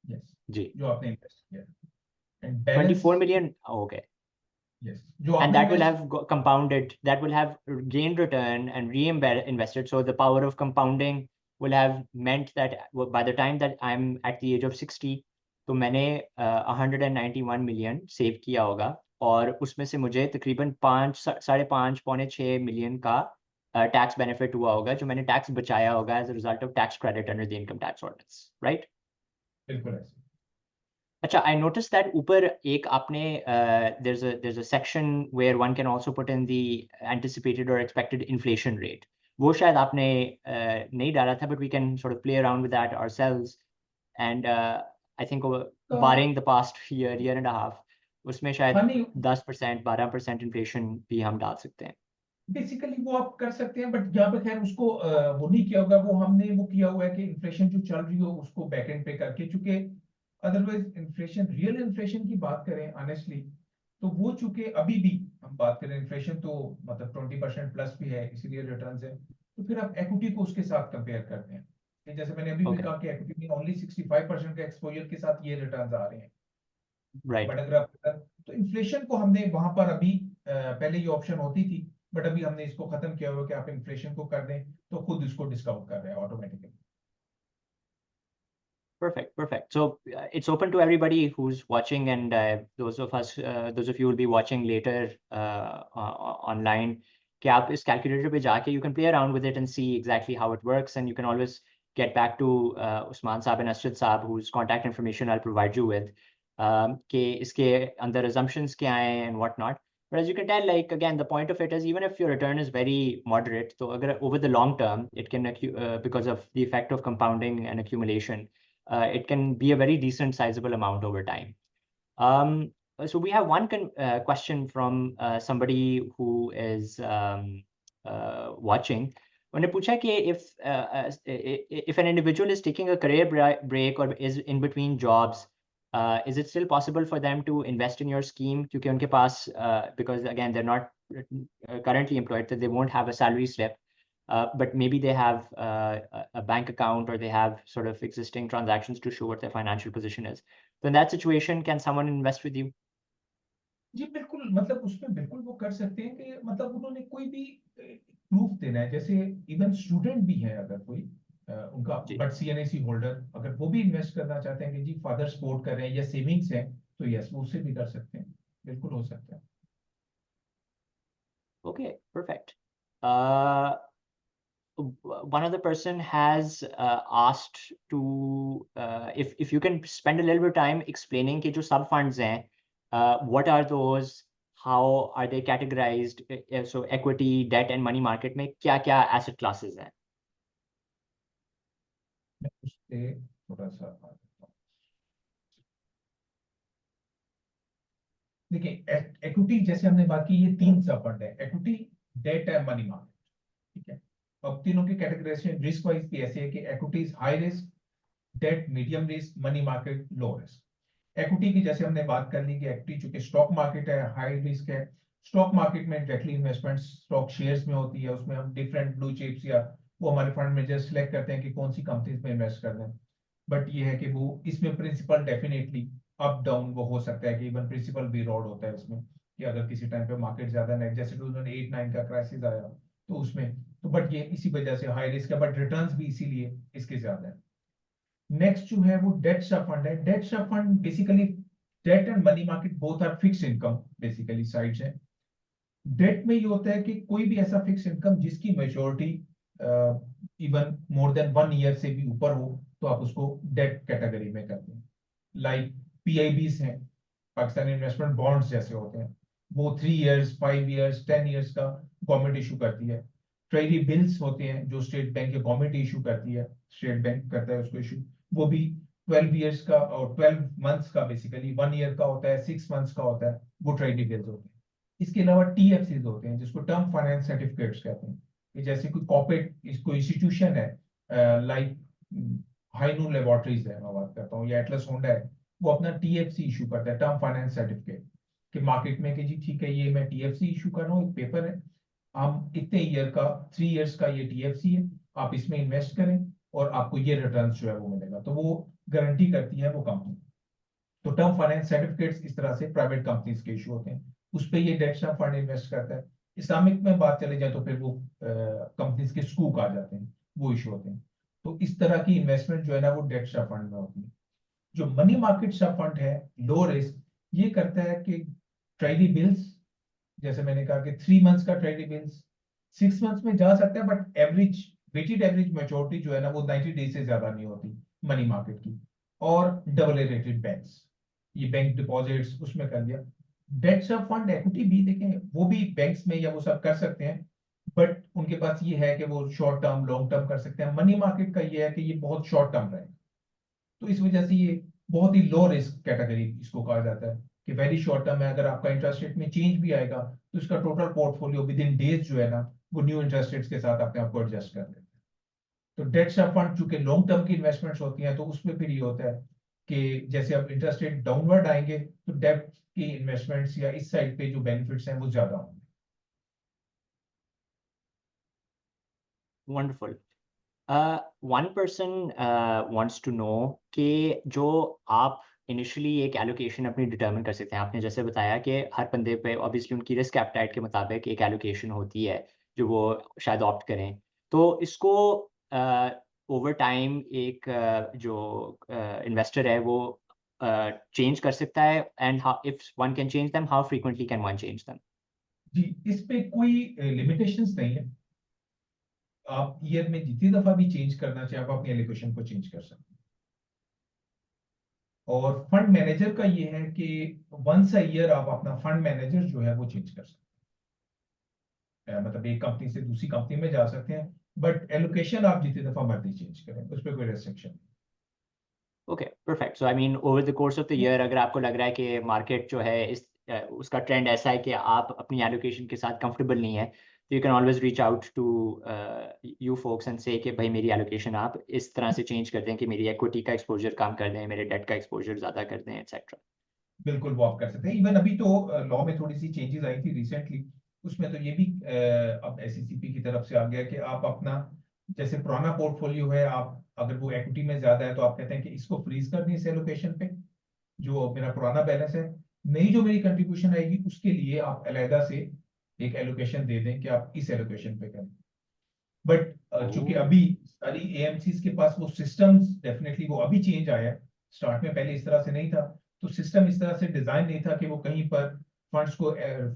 [SPEAKER 2] yes,
[SPEAKER 1] जी,
[SPEAKER 2] जो आपने इन्वेस्ट किया, एंड
[SPEAKER 1] 24 million. Okay.
[SPEAKER 2] यस, जो
[SPEAKER 1] And
[SPEAKER 2] आपने
[SPEAKER 1] that will
[SPEAKER 2] invest,
[SPEAKER 1] have compounded, that will have gained return and reinvested. So the power of compounding will have meant that by the time that I'm at the age of 60, तो मैंने 191 million save किया होगा, और उसमें से मुझे तकरीबन 5.5-5.6 million का टैक्स बेनिफिट हुआ होगा, जो मैंने टैक्स बचाया होगा as a result of tax credit under the income tax ordinance, right?
[SPEAKER 2] बिल्कुल ऐसे।
[SPEAKER 1] अच्छा, आई नोटिस दैट ऊपर एक आपने there's a section where one can also put in the anticipated or expected inflation rate. वो शायद आपने नहीं डाला था, but we can sort of play around with that ourselves. And I think barring the past year and a half, उसमें शायद
[SPEAKER 2] हाँ नहीं,
[SPEAKER 1] 10% 12% inflation भी हम डाल सकते हैं।
[SPEAKER 2] बेसिकली वो आप कर सकते हैं, बट यहाँ पे खैर उसको वो नहीं किया होगा, वो हमने वो किया हुआ है कि इन्फ्लेशन जो चल रही हो उसको बैकएंड पे करके, चूंकि अदरवाइज इन्फ्लेशन, रियल इन्फ्लेशन की बात करें ऑनेस्टली, तो वो चूंकि अभी भी हम बात करें इन्फ्लेशन तो मतलब 20% प्लस भी है, इसीलिए रिटर्न्स है, तो फिर आप इक्विटी को उसके साथ कंपेयर करते हैं कि जैसे मैंने अभी भी
[SPEAKER 1] Okay,
[SPEAKER 2] कहा कि इक्विटी में ओनली 65% का एक्सपोजर के साथ ये रिटर्न्स आ रहे हैं।
[SPEAKER 1] right.
[SPEAKER 2] बट अगर आप तो इन्फ्लेशन को हमने वहां पर अभी पहले ये ऑप्शन होती थी, बट अभी हमने इसको खत्म किया हुआ कि आप इन्फ्लेशन को कर दें तो खुद इसको डिस्काउंट कर रहे हैं automatically.
[SPEAKER 1] Perfect, perfect. So it's open to everybody who's watching, and those of you will be watching later online. कि आप इस calculator पे जाके you can play around with it and see exactly how it works, and you can always get back to Usman Saab and Asjad Saab, whose contact information I'll provide you with. कि इसके अंदर assumptions क्या हैं and whatnot. But as you can tell, like again, the point of it is even if your return is very moderate, so अगर over the long term, it can because of the effect of compounding and accumulation. It can be a very decent sizable amount over time. So we have one question from somebody who is watching. उन्होंने पूछा कि if an individual is taking a career break or is in between jobs, is it still possible for them to invest in your scheme? क्योंकि उनके पास because again they're not currently employed, so they won't have a salary slip. But maybe they have a bank account or they have sort of existing transactions to show what their financial position is. So in that situation, can someone invest with you?
[SPEAKER 2] जी बिल्कुल, मतलब उसमें बिल्कुल वो कर सकते हैं कि मतलब उन्होंने कोई भी प्रूफ देना है, जैसे इवन स्टूडेंट भी है अगर कोई उनका
[SPEAKER 1] जी.
[SPEAKER 2] बट सीएनएसी होल्डर अगर वो भी इन्वेस्ट करना चाहते हैं कि जी फादर सपोर्ट कर रहे हैं या सेविंग्स है, तो यस वो उससे भी कर सकते हैं, बिल्कुल हो सकता है।
[SPEAKER 1] Okay, perfect. One other person has asked to if you can spend a little bit of time explaining कि जो sub funds हैं, what are those, how are they categorized, so equity, debt and money market में क्या क्या asset classes हैं?
[SPEAKER 2] मैं उससे थोड़ा सा देखिए, इक्विटी जैसे हमने बात की, ये तीन सब फंड है, equity, debt and money market, ठीक है। अब तीनों की कैटेगराइजेशन रिस्क वाइज भी ऐसे है कि equity is high risk, debt medium risk, money market low risk. Equity की जैसे हमने बात कर ली कि इक्विटी चूंकि स्टॉक मार्केट है, हाई रिस्क है, स्टॉक मार्केट में डायरेक्टली इन्वेस्टमेंट स्टॉक शेयर्स में होती है, उसमें हम डिफरेंट ब्लू चिप्स या वो हमारे फंड मैनेजर सिलेक्ट करते हैं कि कौन सी कंपनीज में इन्वेस्ट करना है। बट ये है कि वो इसमें प्रिंसिपल डेफिनेटली अप डाउन वो हो सकता है कि इवन प्रिंसिपल भी रॉड होता है उसमें, कि अगर किसी टाइम पे मार्केट ज्यादा नहीं, जैसे 2008-9 का क्राइसिस आया तो उसमें तो, बट ये इसी वजह से हाई रिस्क है, बट रिटर्न्स भी इसीलिए इसके ज्यादा है। नेक्स्ट जो है वो डेट सब फंड है। Debt sub fund basically debt and money market both are fix income basically sides है। डेट में ये होता है कि कोई भी ऐसा फिक्स इनकम जिसकी majority even more than 1 year से भी ऊपर हो, तो आप उसको डेट कैटेगरी में करते हैं। लाइक पीआईबीज हैं, पाकिस्तानी इन्वेस्टमेंट बॉन्ड्स जैसे होते हैं, वो 3 इयर्स, 5 इयर्स, 10 इयर्स का गवर्नमेंट इशू करती है। ट्रेजरी बिल्स होते हैं जो स्टेट बैंक या गवर्नमेंट इशू करती है, स्टेट बैंक करता है उसको इशू, वो भी 12 इयर्स का और 12 मंथ्स का, बेसिकली 1 ईयर का होता है, 6 मंथ्स का होता है, वो ट्रेजरी बिल्स होते हैं। इसके अलावा टीएफसीज होते हैं जिसको टर्म फाइनेंस सर्टिफिकेट्स कहते हैं, कि जैसे कोई कॉर्पोरेट कोई इंस्टीट्यूशन है, लाइक हाईनून लेबोरेटरीज है मैं बात करता हूँ, या एटलस होंडा है, वो अपना टीएफसी इशू करता है, टर्म फाइनेंस सर्टिफिकेट, कि मार्केट में कि जी ठीक है, ये मैं टीएफसी इशू कर रहा हूँ, एक पेपर है, हम इतने ईयर का, 3 इयर्स का ये टीएफसी है, आप इसमें इन्वेस्ट करें और आपको ये रिटर्न जो है वो मिलेगा, तो वो गारंटी करती है वो कंपनी। तो टर्म फाइनेंस सर्टिफिकेट्स इस तरह से प्राइवेट कंपनीज के इशू होते हैं, उस पर ये डेट फंड इन्वेस्ट करता है। इस्लामिक में बात चले जाए तो फिर वो कंपनीज के स्कूक आ जाते हैं, वो इशू होते हैं। तो इस तरह की इन्वेस्टमेंट जो है ना वो डेट फंड में होती है। जो मनी मार्केट सब फंड है, लो रिस्क, ये करता है कि ट्रेजरी बिल्स, जैसे मैंने कहा कि 3 मंथ्स का ट्रेजरी बिल्स 6 मंथ्स में जा सकता है, but average weighted average maturity जो है ना वो 90 डेज से ज्यादा नहीं होती मनी मार्केट की। और डबल ए रेटेड बैंक्स, ये बैंक डिपॉजिट्स उसमें कर दिया। डेट सब फंड इक्विटी भी देखें, वो भी बैंक्स में या वो सब कर सकते हैं, बट उनके पास ये है कि वो शॉर्ट टर्म लॉन्ग टर्म कर सकते हैं। मनी मार्केट का ये है कि ये बहुत शॉर्ट टर्म रहेगा, तो इस वजह से ये बहुत ही लो रिस्क कैटेगरी इसको कहा जाता है कि वेरी शॉर्ट टर्म में अगर आपका इंटरेस्ट रेट में चेंज भी आएगा तो इसका total portfolio with in days जो है ना वो न्यू इंटरेस्ट रेट्स के साथ अपने आप को एडजस्ट कर लेते हैं। तो डेट स्टॉप फंड चूंकि लॉन्ग टर्म की इन्वेस्टमेंट्स होती हैं तो उसमें फिर ये होता है कि जैसे अब इंटरेस्ट रेट डाउनवर्ड आएंगे तो डेट की इन्वेस्टमेंट्स या इस साइड पे जो बेनिफिट्स हैं वो ज्यादा होंगे।
[SPEAKER 1] Wonderful. One person wants to know कि जो आप इनिशियली एक एलोकेशन अपनी डिटर्मिन कर सकते हैं, आपने जैसे बताया कि हर बंदे पे ऑब्वियसली उनकी रिस्क एपेटाइट के मुताबिक एक एलोकेशन होती है जो वो शायद ऑप्ट करें, तो इसको ओवर टाइम एक जो इन्वेस्टर है वो चेंज कर सकता है, and if one can change them, how frequently can one change them?
[SPEAKER 2] जी, इस पे कोई लिमिटेशंस नहीं है। आप ईयर में जितनी दफा भी चेंज करना चाहे आप अपनी एलोकेशन को चेंज कर सकते हैं। और फंड मैनेजर का ये है कि वंस अ ईयर आप अपना फंड मैनेजर जो है वो चेंज कर सकते हैं। मतलब एक कंपनी से दूसरी कंपनी में जा सकते हैं, बट एलोकेशन आप जितनी दफा मर्जी चेंज करें, उस पर कोई रेस्ट्रिक्शन नहीं।
[SPEAKER 1] Okay, perfect. So I mean over the course of the year अगर आपको लग रहा है कि मार्केट जो है उसका ट्रेंड ऐसा है कि आप अपनी एलोकेशन के साथ कंफर्टेबल नहीं है, तो you can always reach out to you folks and say कि भाई मेरी एलोकेशन आप इस तरह से चेंज कर दें कि मेरी इक्विटी का एक्सपोजर कम कर दें, मेरे डेट का एक्सपोजर ज़्यादा कर दें, एक्सेट्रा।
[SPEAKER 2] बिल्कुल वो आप कर सकते हैं। इवन अभी तो लॉ में थोड़ी सी चेंजेस आई थी रिसेंटली, उसमें तो ये भी अब एसईसीपी की तरफ से आ गया कि आप अपना जैसे पुराना पोर्टफोलियो है, आप अगर वो इक्विटी में ज्यादा है तो आप कहते हैं कि इसको फ्रीज कर दें इस एलोकेशन पे, जो मेरा पुराना बैलेंस है। नई जो मेरी कंट्रीब्यूशन आएगी उसके लिए आप अलहदा से एक एलोकेशन दे दें कि आप इस एलोकेशन पे करें। बट चूंकि
[SPEAKER 1] ओह,
[SPEAKER 2] अभी सारी एएमसीज के पास वो सिस्टम्स डेफिनेटली वो अभी चेंज आया है, स्टार्ट में पहले इस तरह से नहीं था। तो सिस्टम इस तरह से डिजाइन नहीं था कि वो कहीं पर फंड्स को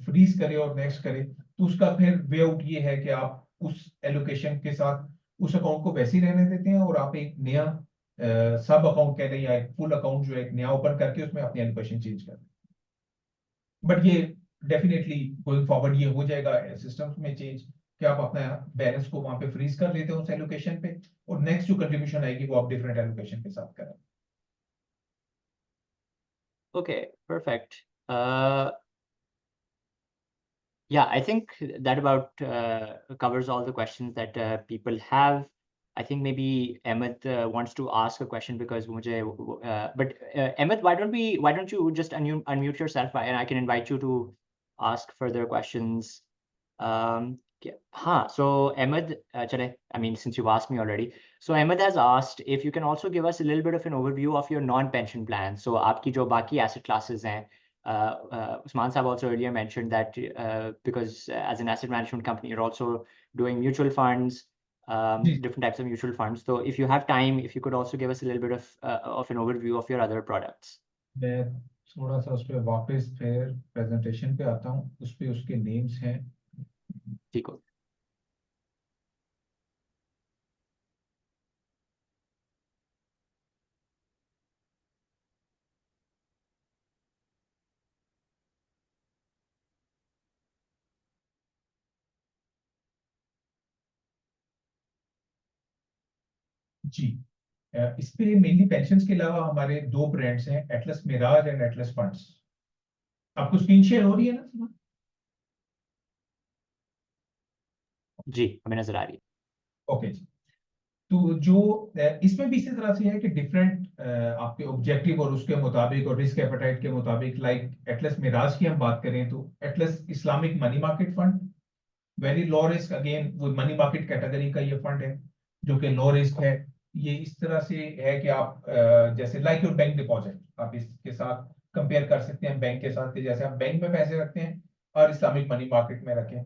[SPEAKER 2] फ्रीज करे और नेक्स्ट करे। तो उसका फिर वे आउट ये है कि आप उस एलोकेशन के साथ उस अकाउंट को वैसे ही रहने देते हैं और आप एक नया सब अकाउंट कह रहे हैं या एक फुल अकाउंट जो है एक नया ओपन करके उसमें अपनी एलोकेशन चेंज कर रहे हैं। बट ये डेफिनेटली गोइंग फॉरवर्ड ये हो जाएगा सिस्टम्स में चेंज कि आप अपना बैलेंस को वहां पे फ्रीज कर लेते हो उस एलोकेशन पे, और नेक्स्ट जो कंट्रीब्यूशन आएगी वो आप डिफरेंट एलोकेशन के साथ करें।
[SPEAKER 1] okay, perfect. Yeah, I think that about covers all the questions that people have. I think maybe Ahmed wants to ask a question because mujhe, but Ahmed, why don't you just unmute yourself and I can invite you to ask further questions. So Ahmed, I mean, since you've asked me already, so Ahmed has asked if you can also give us a little bit of an overview of your non-pension plans. So aapki jo baki asset classes hain, Usman Saab also earlier mentioned that because as an asset management company, you're also doing mutual funds,
[SPEAKER 2] ji,
[SPEAKER 1] different types of mutual funds. So if you have time, if you could also give us a little bit of an overview of your other products.
[SPEAKER 2] मैं थोड़ा सा उस पर वापस फिर presentation पे आता हूँ, उस पे उसके नेम्स हैं।
[SPEAKER 1] ठीक हो?
[SPEAKER 2] जी, इस पे मेनली पेंशन के अलावा हमारे दो ब्रांड्स हैं, Atlas Meraj and Atlas funds. आपको स्क्रीन शेयर हो रही है ना?
[SPEAKER 1] जी, हमें नजर आ रही है।
[SPEAKER 2] ओके जी। तो जो इसमें भी इसी तरह से है कि डिफरेंट आपके ऑब्जेक्टिव और उसके मुताबिक और रिस्क एपेटाइट के मुताबिक, लाइक एटलस मिराज की हम बात करें तो Atlas Islamic money market fund, very low risk, again वो मनी मार्केट कैटेगरी का ये फंड है जो कि लो रिस्क है। ये इस तरह से है कि आप जैसे लाइक योर बैंक डिपॉजिट आप इसके साथ कंपेयर कर सकते हैं बैंक के साथ, कि जैसे आप बैंक में पैसे रखते हैं और इस्लामिक मनी मार्केट में रखें,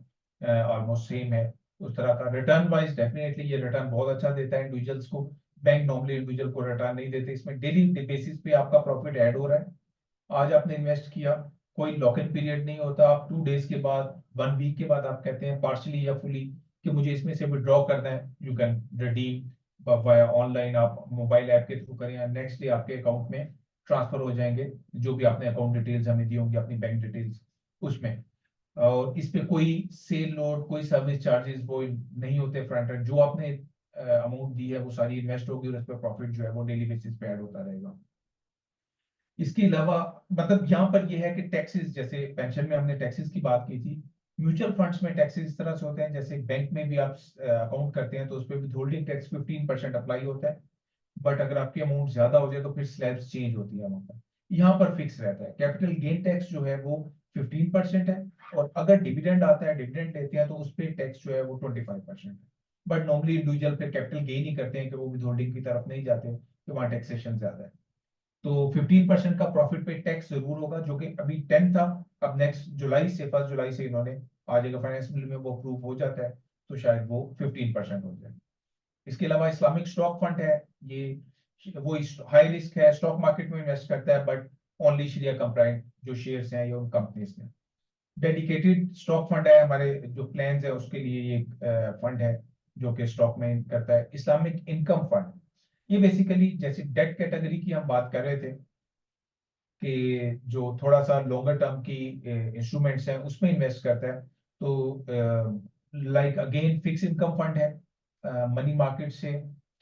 [SPEAKER 2] ऑलमोस्ट सेम है उस तरह का। रिटर्न वाइज डेफिनेटली ये रिटर्न बहुत अच्छा देता है इंडिविजुअल्स को। बैंक नॉर्मली इंडिविजुअल को रिटर्न नहीं देते, इसमें डेली बेसिस पे आपका प्रॉफिट ऐड हो रहा है। आज आपने इन्वेस्ट किया, कोई लॉक इन पीरियड नहीं होता, आप 2 डेज के बाद 1 वीक के बाद आप कहते हैं पार्शली या फुली कि मुझे इसमें से विड्रॉ करना है, you can redeem via online, आप मोबाइल ऐप के थ्रू करें, नेक्स्ट डे आपके अकाउंट में ट्रांसफर हो जाएंगे जो भी आपने अकाउंट डिटेल्स हमें दी होंगी अपनी बैंक डिटेल्स उसमें। और इस पे कोई सेल लोड, कोई सर्विस चार्जेस वो नहीं होते फ्रंट एंड। जो आपने अमाउंट दी है वो सारी इन्वेस्ट होगी और उस पर प्रॉफिट जो है वो डेली बेसिस पे ऐड होता रहेगा। इसके अलावा मतलब यहाँ पर यह है कि टैक्सेस, जैसे पेंशन में हमने टैक्सेस की बात की थी, म्यूचुअल फंड्स में टैक्सेस इस तरह से होते हैं, जैसे बैंक में भी आप अकाउंट करते हैं तो उस पर भी होल्डिंग टैक्स 15% अप्लाई होता है, बट अगर आपकी अमाउंट ज्यादा हो जाए तो फिर स्लैब्स चेंज होती है वहां पर। यहाँ पर फिक्स रहता है। कैपिटल गेन टैक्स जो है वो 15% है, और अगर डिविडेंड आता है, डिविडेंड लेते हैं, तो उस पर टैक्स जो है वो 25% है। बट नॉर्मली इंडिविजुअल फिर कैपिटल गेन ही करते हैं कि वो विद होल्डिंग की तरफ नहीं जाते, तो वहाँ टैक्सेशन ज्यादा है। तो 15% का प्रॉफिट पे टैक्स जरूर होगा, जो कि अभी 10 था। अब नेक्स्ट जुलाई से, 1 जुलाई से इन्होंने, आज अगर फाइनेंस बिल में वो अप्रूव हो जाता है तो शायद वो 15% हो जाए। इसके अलावा इस्लामिक स्टॉक फंड है, ये वो हाई रिस्क है, स्टॉक मार्केट में इन्वेस्ट करता है, बट ओनली शरिया कंप्लायंट जो शेयर्स हैं ये उन कंपनीज में। डेडिकेटेड स्टॉक फंड है, हमारे जो प्लान्स है उसके लिए ये फंड है जो कि स्टॉक में करता है। इस्लामिक इनकम फंड, ये बेसिकली जैसे डेट कैटेगरी की हम बात कर रहे थे कि जो थोड़ा सा लॉन्गर टर्म की इंस्ट्रूमेंट्स हैं उसमें इन्वेस्ट करता है, तो like again fix income fund है, मनी मार्केट से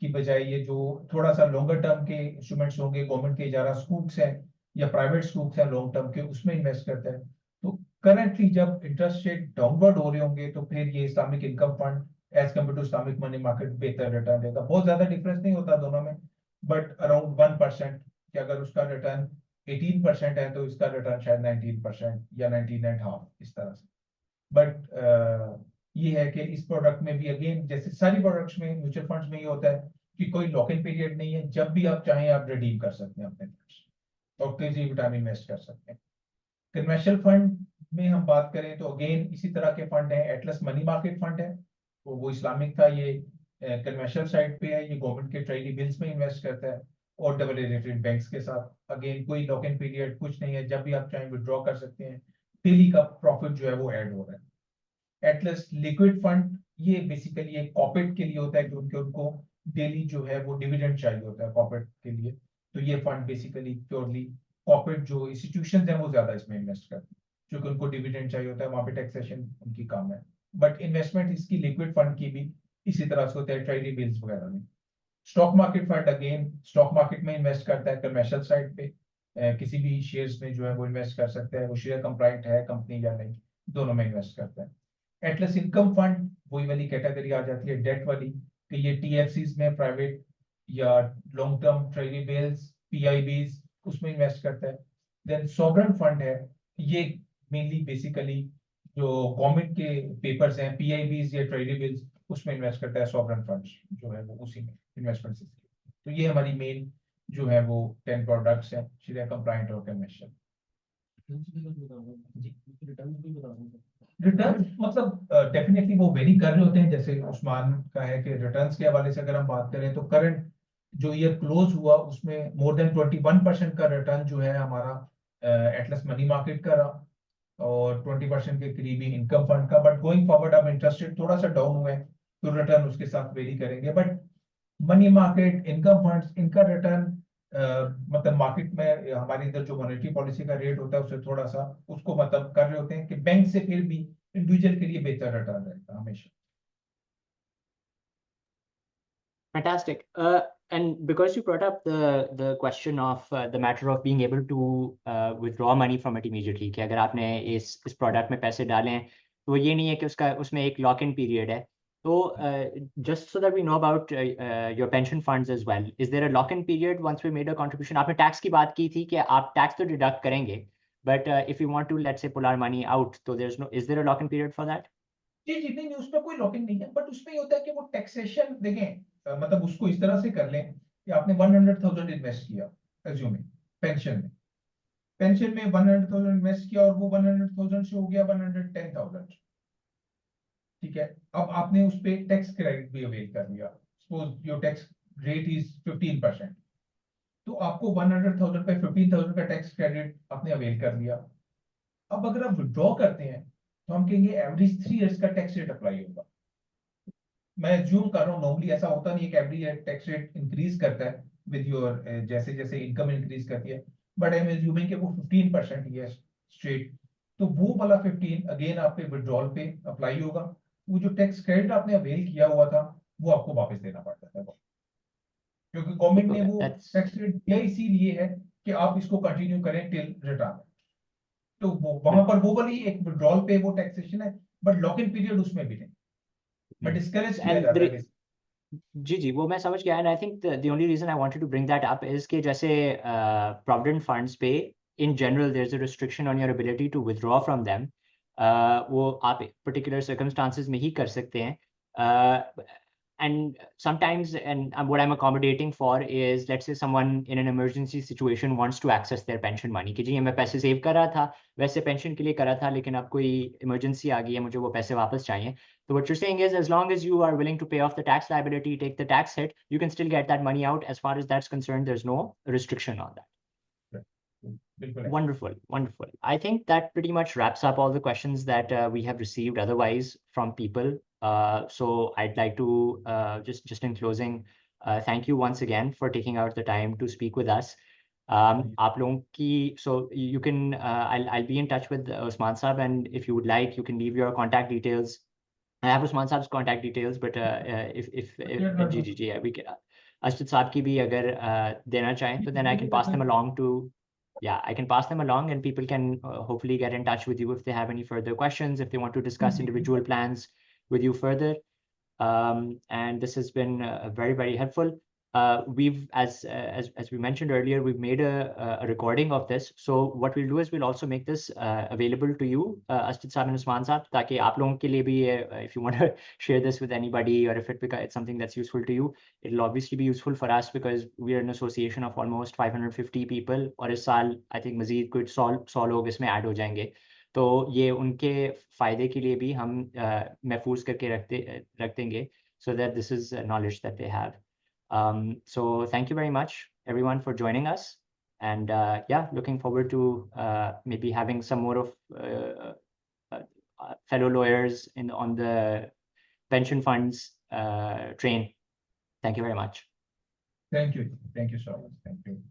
[SPEAKER 2] की बजाय ये जो थोड़ा सा लॉन्गर टर्म के इंस्ट्रूमेंट्स होंगे, गवर्नमेंट के इजारा स्कूल्स हैं या प्राइवेट स्कूल्स हैं लॉन्ग टर्म के, उसमें इन्वेस्ट करता है। तो करंटली जब इंटरेस्ट रेट डाउनवर्ड हो रहे होंगे तो फिर ये Islamic income fund as compare to Islamic money market बेहतर रिटर्न देगा। बहुत ज्यादा डिफरेंस नहीं होता दोनों में, बट अराउंड 1%, कि अगर उसका रिटर्न 18% है तो इसका रिटर्न शायद 19% या 19.5 इस तरह से। बट ये है कि इस प्रोडक्ट में भी अगेन जैसे सारी प्रोडक्ट्स में, म्यूचुअल फंड्स में ये होता है कि कोई लॉक इन पीरियड नहीं है, जब भी आप चाहें आप रिडीम कर सकते हैं अपने फंड्स और किसी भी टाइम इन्वेस्ट कर सकते हैं। कन्वेंशनल फंड में हम बात करें तो अगेन इसी तरह के फंड है। एटलस मनी मार्केट फंड है, तो वो इस्लामिक था, ये कन्वेंशनल साइड पे है, ये गवर्नमेंट के ट्रेजरी बिल्स में इन्वेस्ट करता है और डबल ए रेटेड बैंक्स के साथ। अगेन कोई लॉक इन पीरियड कुछ नहीं है, जब भी आप चाहें विड्रॉ कर सकते हैं, डेली का प्रॉफिट जो है वो ऐड हो रहा है। एटलस लिक्विड फंड, ये बेसिकली एक कॉर्पोरेट के लिए होता है क्योंकि उनको डेली जो है वो डिविडेंड चाहिए होता है कॉर्पोरेट के लिए, तो ये फंड बेसिकली प्योरली कॉर्पोरेट जो इंस्टीट्यूशन है वो ज्यादा इसमें इन्वेस्ट करते हैं क्योंकि उनको डिविडेंड चाहिए होता है, वहां पे टैक्सेशन उनकी कम है। बट इन्वेस्टमेंट इसकी लिक्विड फंड की भी इसी तरह से होता है, ट्रेजरी बिल्स वगैरह में। Stock market fund again stock market में इन्वेस्ट करता है, कमर्शियल साइड पे किसी भी शेयर्स में जो है वो इन्वेस्ट कर सकता है, वो शेयर कंप्लायंट है कंपनी या नहीं, दोनों में इन्वेस्ट करता है। एटलस इनकम फंड वही वाली कैटेगरी आ जाती है डेट वाली, कि ये टीएफसीज में प्राइवेट या लॉन्ग टर्म ट्रेजरी बिल्स, पीआईबीज, उसमें इन्वेस्ट करता है। देन सॉवरेन फंड है, ये मेनली बेसिकली जो गवर्नमेंट के पेपर्स हैं, पीआईबीज या ट्रेजरी बिल्स, उसमें इन्वेस्ट करता है सॉवरेन फंड्स जो है वो उसी में इन्वेस्टमेंट। तो ये हमारी मेन जो है वो 10 प्रोडक्ट्स हैं, शरिया कंप्लायंट और कमर्शियल। रिटर्न मतलब डेफिनेटली वो वेरी कर रहे होते हैं, जैसे उस्मान का है कि रिटर्न्स के हवाले से अगर हम बात करें तो करंट जो ईयर क्लोज हुआ उसमें मोर देन 21% का रिटर्न जो है हमारा एटलस मनी मार्केट का रहा, और 20% के करीबी इनकम फंड का। बट गोइंग फॉरवर्ड अब इंटरेस्ट रेट थोड़ा सा डाउन हुआ है तो रिटर्न उसके साथ वेरी करेंगे। But money market, income funds, इनका रिटर्न मतलब मार्केट में हमारी इधर जो मॉनेटरी पॉलिसी का रेट होता है उससे थोड़ा सा उसको मतलब कर रहे होते हैं कि बैंक से फिर भी इंडिविजुअल के लिए बेहतर रिटर्न रहेगा हमेशा।
[SPEAKER 1] Fantastic. And because you brought up the question of the matter of being able to withdraw money from it immediately, कि अगर आपने इस प्रोडक्ट में पैसे डाले हैं तो ये नहीं है कि उसमें एक लॉक इन पीरियड है। तो just so that we know about your pension funds as well, is there a lock in period once we made a contribution? आपने टैक्स की बात की थी कि आप टैक्स तो डिडक्ट करेंगे, but if we want to let's say pull our money out, तो is there a lock in period for that?
[SPEAKER 2] जी जी, नहीं उसमें कोई लॉकिंग नहीं है, बट उसमें ये होता है कि वो टैक्सेशन देखें, मतलब उसको इस तरह से कर लें कि आपने 100,000 इन्वेस्ट किया एज्यूमिंग पेंशन में, 100,000 इन्वेस्ट किया और वो 100,000 से हो गया 110,000, ठीक है। अब आपने उस पे टैक्स क्रेडिट भी अवेल कर लिया, suppose your tax rate is 15%, तो आपको 100,000 पे 15,000 का टैक्स क्रेडिट आपने अवेल कर लिया। अब अगर आप विड्रॉ करते हैं तो हम कहेंगे एवरेज 3 इयर्स का टैक्स रेट अप्लाई होगा। मैं जूम कर रहा हूँ, नॉर्मली ऐसा होता नहीं है कि एवरेज टैक्स रेट इंक्रीज करता है विद योर जैसे जैसे इनकम इंक्रीज करती है, बट आई एम अज्यूमिंग कि वो 15% ही है स्ट्रेट, तो वो वाला 15 अगेन आप पे विड्रॉल पे अप्लाई होगा। वो जो टैक्स क्रेडिट आपने अवेल किया हुआ था वो आपको वापस देना पड़ता है, क्योंकि गवर्नमेंट ने वो
[SPEAKER 1] That's
[SPEAKER 2] टैक्स रेट दिया इसीलिए है कि आप इसको कंटिन्यू करें टिल रिटायरमेंट। तो वहां पर वो वाली एक विड्रॉल पे वो टैक्सेशन है, बट लॉक इन पीरियड उसमें भी नहीं, बट डिस्करेज किया
[SPEAKER 1] And
[SPEAKER 2] जाता है।
[SPEAKER 1] जी वो मैं समझ गया, and I think the only reason I wanted to bring that up is कि जैसे प्रोविडेंट फंड्स पे in general there is a restriction on your ability to withdraw from them. वो आप पर्टिकुलर सर्कमस्टांसेस में ही कर सकते हैं, and sometimes, and what I'm accommodating for is, let's say someone in an emergency situation wants to access their pension money कि जी मैं पैसे save कर रहा था, वैसे पेंशन के लिए कर रहा था, लेकिन अब कोई इमरजेंसी आ गई है, मुझे वो पैसे वापस चाहिए। So what you're saying is, as long as you are willing to pay off the tax liability, take the tax hit, you can still get that money out. As far as that's concerned, there's no restriction on that. Wonderful, wonderful. I think that pretty much wraps up all the questions that we have received otherwise from people. So I'd like to just in closing, thank you once again for taking out the time to speak with us. आप लोगों की, so you can I'll be in touch with Usman Saab, and if you would like, you can leave your contact details. I have Usman Saab's contact details, but if ji we can Ashit Saab की भी अगर देना चाहें, तो then I can pass them along to, yeah, I can pass them along, and people can hopefully get in touch with you if they have any further questions, if they want to discuss individual plans with you further. And this has been very, very helpful. We've, as we mentioned earlier, we've made a recording of this. So what we'll do is we'll also make this available to you, Ashit Saab and Usman Saab, ताकि आप लोगों के लिए भी, if you want to share this with anybody, or if it's something that's useful to you, it'll obviously be useful for us because we are an association of almost 550 people, और इस साल I think मजीद कुछ 100 लोग इसमें add हो जाएंगे। तो ये उनके फायदे के लिए भी हम महफूज करके रख देंगे, so that this is knowledge that they have. So thank you very much everyone for joining us, and yeah, looking forward to maybe having some more of fellow lawyers on the pension funds train. Thank you very much.
[SPEAKER 2] Thank you so much. Thank you.